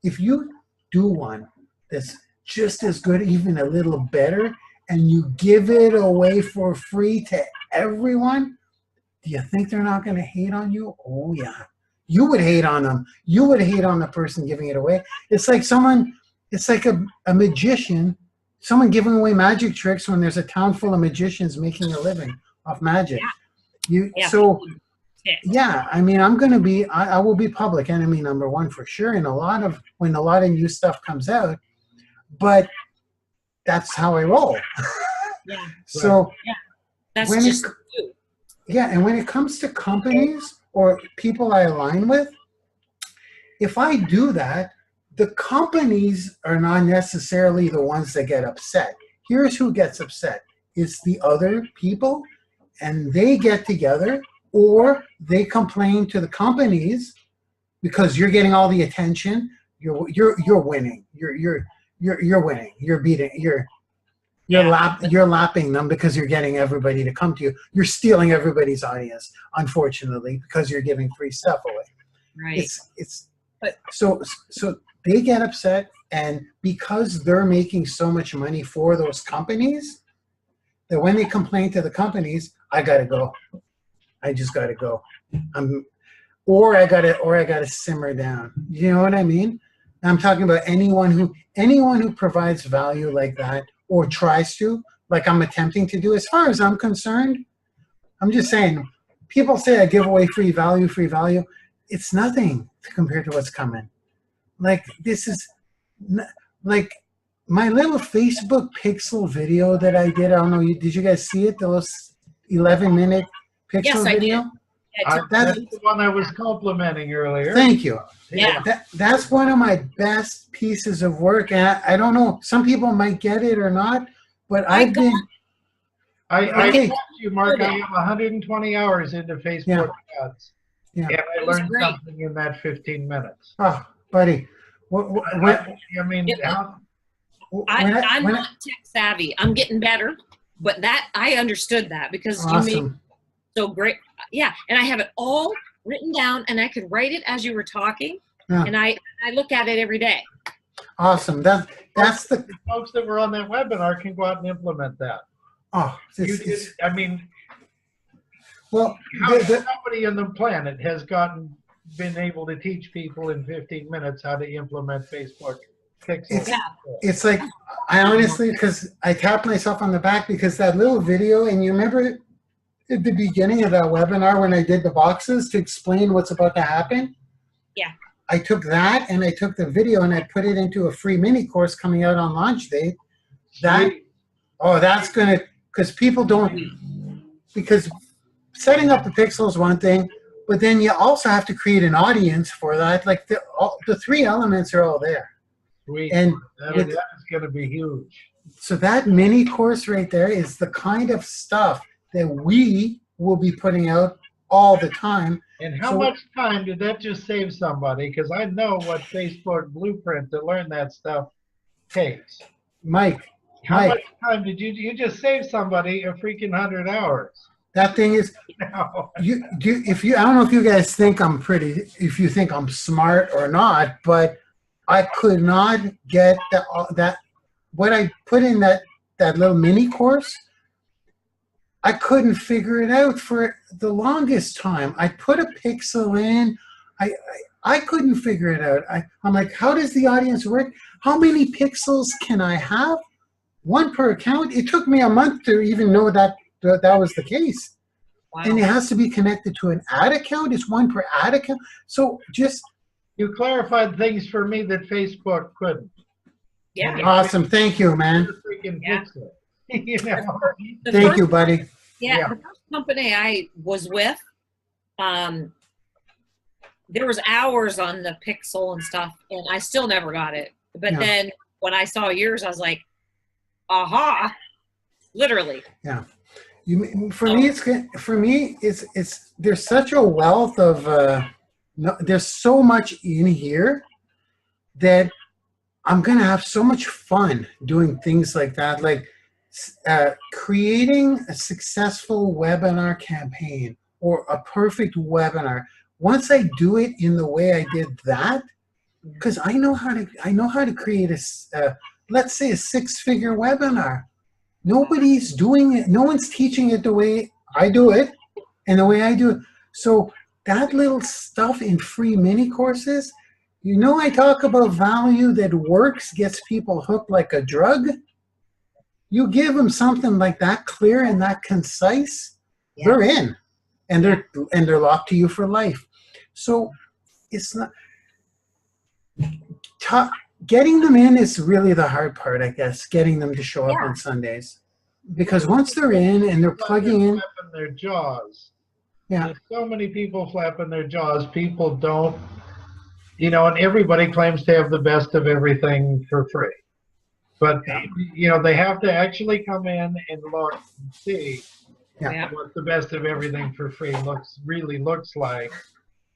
If you do one that's just as good, even a little better, and you give it away for free to everyone, do you think they're not going to hate on you? Oh, yeah. You would hate on them. You would hate on the person giving it away. It's like a magician, someone giving away magic tricks when there's a town full of magicians making a living off magic. Yeah, I mean, I will be public enemy number 1 for sure, and when a lot of new stuff comes out, but that's how I roll. Yeah. So yeah, that's just you. Yeah, and when it comes to companies or people I align with, if I do that, the companies are not necessarily the ones that get upset. Here's who gets upset. It's the other people, and they get together, or they complain to the companies because you're getting all the attention. You're winning. You're winning. You're lapping them because you're getting everybody to come to you. You're stealing everybody's audience, unfortunately, because you're giving free stuff away. Right. So they get upset, and because they're making so much money for those companies, that when they complain to the companies, I gotta go. I just gotta go. Or I gotta simmer down. You know what I mean? I'm talking about anyone who provides value like that, or tries to, like I'm attempting to do. As far as I'm concerned, I'm just saying, people say I give away free value. It's nothing compared to what's coming. Like, this is, like, my little Facebook pixel video that I did, I don't know, did you guys see it? Those 11-minute pixel video? That's the one I was complimenting earlier. Thank you. Yeah. That's one of my best pieces of work. And I don't know, some people might get it or not, but I told you, Mark, I have 120 hours into Facebook ads. Yeah. And I learned something in that 15 minutes. Oh, buddy. I'm not tech savvy. I'm getting better, but I understood that because you made it so great. Yeah, and I have it all written down, and I could write it as you were talking, and I look at it every day. Awesome. That's the folks that were on that webinar can go out and implement that. Oh, nobody on the planet has been able to teach people in 15 minutes how to implement Facebook pixels. It's like, I honestly, because I tapped myself on the back because that little video, and you remember at the beginning of that webinar when I did the boxes to explain what's about to happen? Yeah. I took that and I took the video and I put it into a free mini course coming out on launch day. That's going to, because setting up the pixel is one thing, but then you also have to create an audience for that. Like the 3 elements are all there. Sweet. And that is going to be huge. So that mini course right there is the kind of stuff that we will be putting out all the time. And how much time did that just save somebody? Because I know what Facebook blueprint to learn that stuff takes. Mike. How much time did you just save somebody a freaking 100 hours? That thing is, I don't know if you guys think if you think I'm smart or not, but I could not get what I put in that little mini course. I couldn't figure it out for the longest time. I put a pixel in. I couldn't figure it out. I'm like, how does the audience work? How many pixels can I have? 1 per account? It took me a month to even know that was the case. Wow. And it has to be connected to an ad account. It's 1 per ad account. So you clarified things for me that Facebook couldn't. Yeah. Awesome. Thank you, man. You know? Thank you, buddy. Yeah, the first company I was with, there was hours on the pixel and stuff, and I still never got it. But then when I saw yours, I was like, aha. Literally. Yeah. For me, it's there's such a wealth of no, there's so much in here that I'm gonna have so much fun doing things like that, like creating a successful webinar campaign or a perfect webinar. Once I do it in the way I did that, because I know how to create a let's say a 6-figure webinar. Nobody's doing it. No one's teaching it the way I do it and the way I do it. So that little stuff in free mini courses, I talk about value that works, gets people hooked like a drug. You give them something like that clear and that concise, they're in, and they're locked to you for life. So it's not getting them in is really the hard part, I guess. Getting them to show up on Sundays, because once they're in and they're plugging in, flapping their jaws. Yeah, there's so many people flapping their jaws. People don't, and everybody claims to have the best of everything for free. But, they have to actually come in and look and see what the best of everything for free really looks like.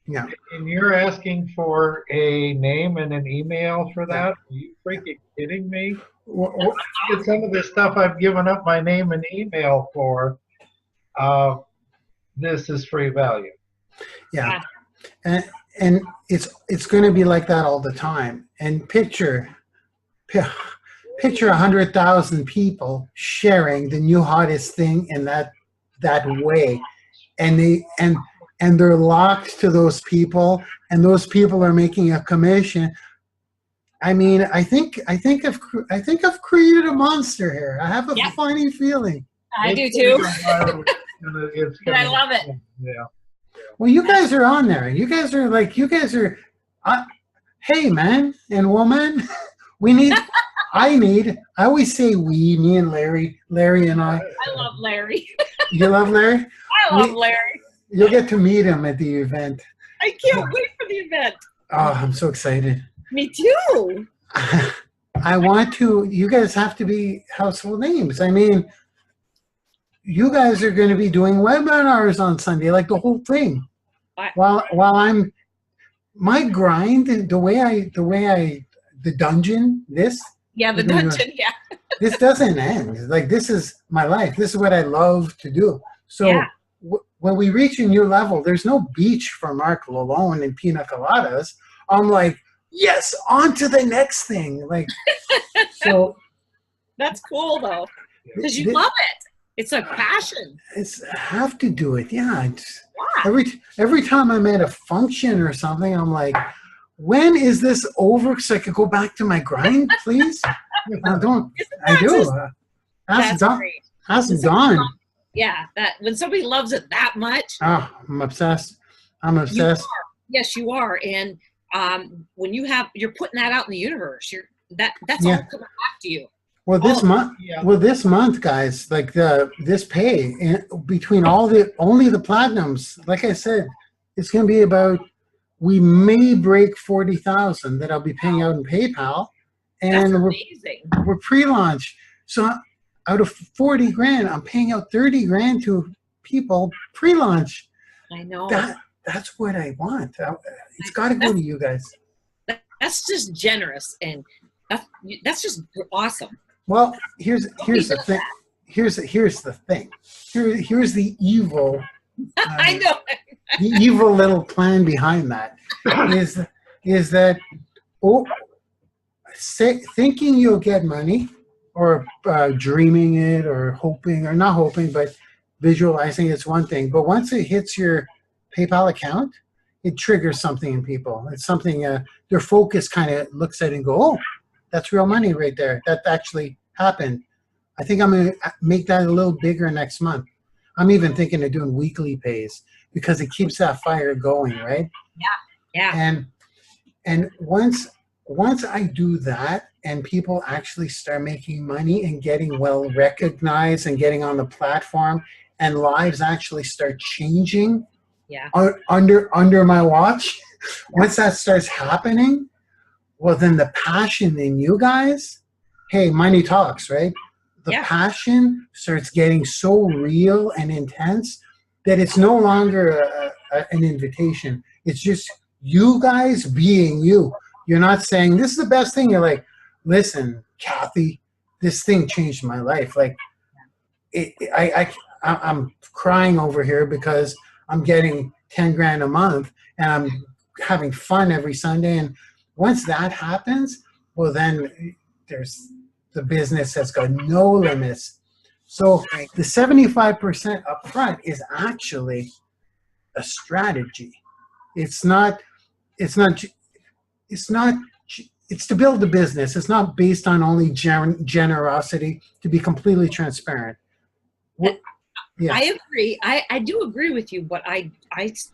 Yeah. And you're asking for a name and an email for that? Are you freaking kidding me? It's some of this stuff I've given up my name and email for. This is free value. Yeah. And it's going to be like that all the time. And picture 100,000 people sharing the new hottest thing in that way, and they're locked to those people, and those people are making a commission. I mean, I think I've created a monster here. I have a funny feeling. I do too. I love it. Yeah. Well, you guys are on there. Hey, man and woman, I always say we, me and Larry and I. I love Larry. You love Larry? I love Larry. You'll get to meet him at the event. I can't wait for the event. Oh, I'm so excited. Me too. I want to. You guys have to be household names. I mean, you guys are going to be doing webinars on Sunday, like the whole thing. While I'm my grind, the dungeon. This doesn't end. Like, this is my life. This is what I love to do. So when we reach a new level, there's no beach for Marc Lalonde and pina coladas. I'm like, yes, on to the next thing. Like, so that's cool though, because you love it. It's a passion. I have to do it. Yeah. Every time I'm at a function or something, I'm like, when is this over so I could go back to my grind, please? I do. That's done. Yeah, that when somebody loves it that much. Oh, I'm obsessed. Yes, you are. And when you're putting that out in the universe, that's all coming back to you. Well, this month, guys, like this pay between only the platinums, like I said, it's going to be about, we may break 40,000 that I'll be paying out in PayPal, and we're pre-launch. So out of 40 grand, I'm paying out 30 grand to people pre-launch. I know. That's what I want. It's got to go to you guys. That's just generous, and that's just awesome. Well, here's the thing. Here's the thing. Here's the evil. I know. The evil little plan behind that is that thinking you'll get money, or dreaming it, or hoping, or not hoping, but visualizing, it's one thing. But once it hits your PayPal account, it triggers something in people. It's something their focus kind of looks at it and go, oh, that's real money right there. That actually happened. I think I'm going to make that a little bigger next month. I'm even thinking of doing weekly pays, because it keeps that fire going, right? Yeah. And once I do that, and people actually start making money and getting well recognized and getting on the platform, and lives actually start changing under my watch, once that starts happening, well, then the passion in you guys, hey, money talks, right? the Yeah. passion starts getting so real and intense that it's no longer an invitation. It's just you guys being you. You're not saying this is the best thing. You're like, listen, Kathy, this thing changed my life. Like, I'm crying over here because I'm getting 10 grand a month and I'm having fun every Sunday. And once that happens, well, then there's the business has got no limits. So the 75% upfront is actually a strategy. It's to build the business. It's not based on only generosity, to be completely transparent. Yeah. I agree. I do agree with you, but it's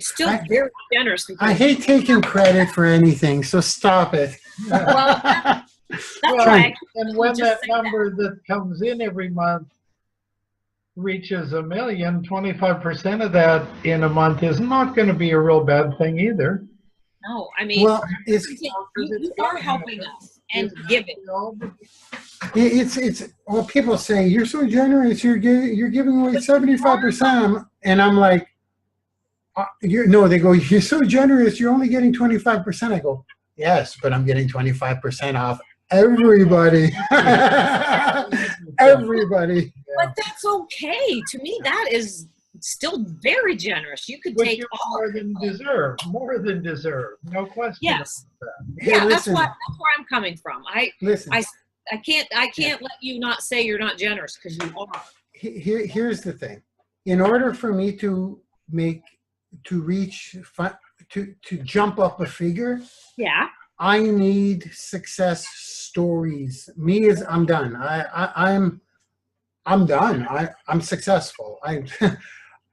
still very generous. I hate taking credit for anything, so stop it. Well, that's Well, and when that number that comes in every month reaches $1 million, 25% of that in a month is not going to be a real bad thing either. No, I mean, well, you are helping us and giving. It's well, people say you're so generous. You're giving away 75%, and I'm like, they go, you're so generous. You're only getting 25%. I go, yes, but I'm getting 25% off everybody. Everybody. But that's okay. To me, that is still very generous. You could take more than deserve. More than deserve. No question. Yes. Hey, yeah, listen, that's where I'm coming from. Listen. I can't let you not say you're not generous, because you are. Here's the thing. In order for me to jump up a figure, yeah, I need success stories. I'm done. I'm done. I'm successful.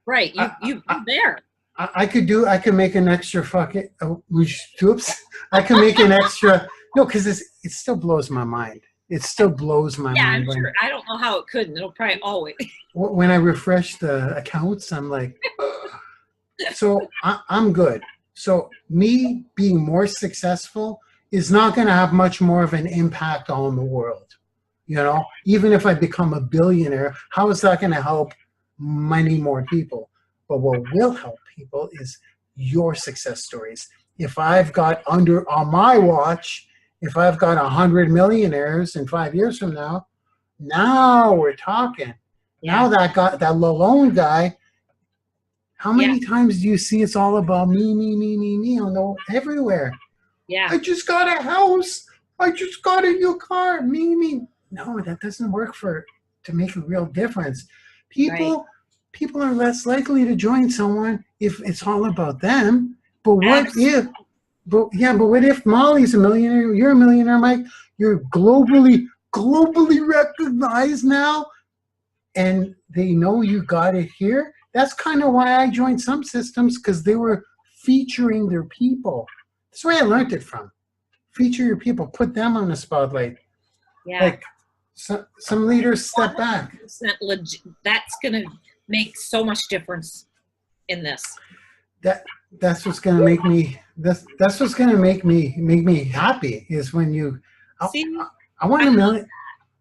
right. You're there. I could make an extra fucking oops. I can make an extra because it still blows my mind. It still blows my mind. Yeah, I'm sure. I don't know how it couldn't. It'll probably always. When I refresh the accounts, I'm like, so I'm good. So me being more successful is not going to have much more of an impact on the world. You know, even if I become a billionaire, how is that going to help many more people? But what will help people is your success stories. If I've got on my watch, if I've got 100 millionaires in 5 years from now we're talking. Yeah. Now that Lalonde guy, how many times do you see it's all about me everywhere? Yeah. I just got a house. I just got a new car. Me. No, that doesn't work to make a real difference. People are less likely to join someone if it's all about them. But what if Molly's a millionaire, you're a millionaire, Mike, you're globally recognized now, and they know you got it here. That's kind of why I joined some systems, because they were featuring their people. That's where I learned it from. Feature your people, put them on the spotlight. Yeah. Like some leaders step back. That's going to make so much difference in this. That's what's going to make me. That's what's going to make me happy is when you. I want a million.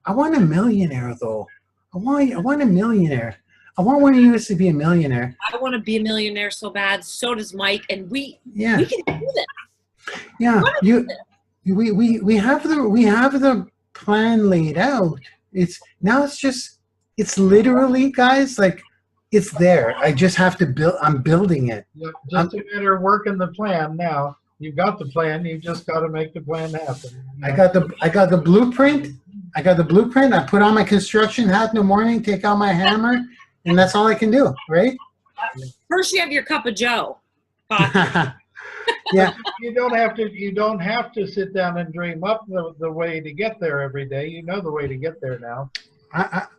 I want a millionaire though. I want a millionaire. I want one of you to be a millionaire. I want to be a millionaire so bad. So does Mike, and we can do this. Yeah, we have the plan laid out. It's literally, guys, like it's there. I just have to build. I'm building it. Yep, just a matter of working the plan now. You've got the plan. You just got to make the plan happen. I got the blueprint. I put on my construction hat in the morning, take out my hammer, and that's all I can do, right? First, you have your cup of Joe. Yeah. You don't have to sit down and dream up the way to get there every day. You know the way to get there now.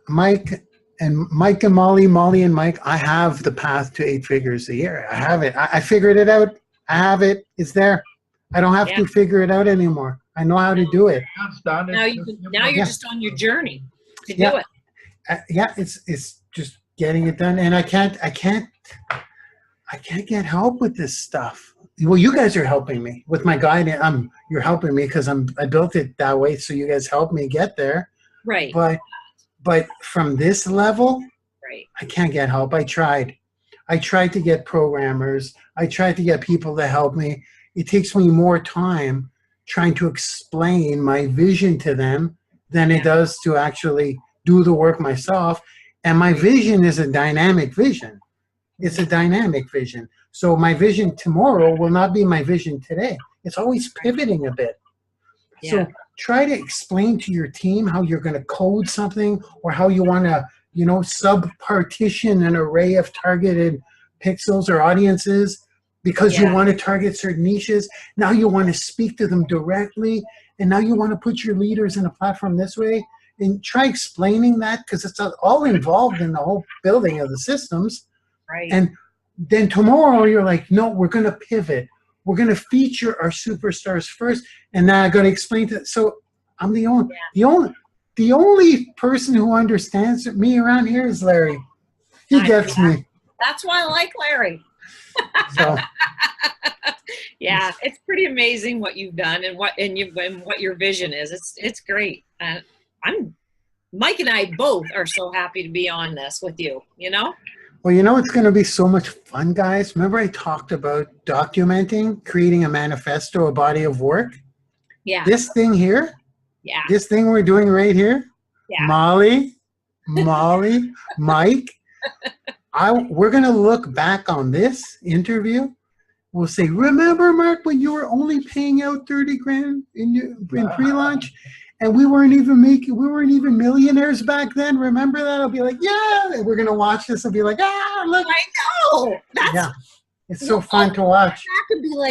Mike and Molly and Mike, I have the path to 8 figures a year. I have it. I figured it out. I have it. It's there. I don't have to figure it out anymore. I know how to do it. That's done. Now you're just on your journey to do it. It's just getting it done, and I can't get help with this stuff. Well, you guys are helping me with my guidance. You're helping me because I built it that way, so you guys help me get there. Right. But from this level, Right. I can't get help. I tried to get programmers. I tried to get people to help me. It takes me more time trying to explain my vision to them than it does to actually do the work myself. And my vision is a dynamic vision. It's a dynamic vision. So my vision tomorrow will not be my vision today. It's always pivoting a bit. Yeah. So try to explain to your team how you're going to code something, or how you want to, sub-partition an array of targeted pixels or audiences because you want to target certain niches. Now you want to speak to them directly, and now you want to put your leaders in a platform this way. And try explaining that, because it's all involved in the whole building of the systems. Right. And then tomorrow you're like, no, we're going to pivot. We're going to feature our superstars first, and now I got to explain to. So I'm the only person who understands me around here is Larry. He gets me. That's why I like Larry. So yeah, it's pretty amazing what you've done and what your vision is. It's great. Mike and I both are so happy to be on this with you. Well, it's going to be so much fun, guys. Remember I talked about documenting, creating a manifesto, a body of work? Yeah. This thing here, this thing we're doing right here, Molly, Mike, we're going to look back on this interview. We'll say, remember, Mark, when you were only paying out 30 grand in pre-launch? And we weren't even millionaires back then. Remember that? I'll be like, yeah. And we're gonna watch this and be like, look. I know. It's so fun to watch. That could be like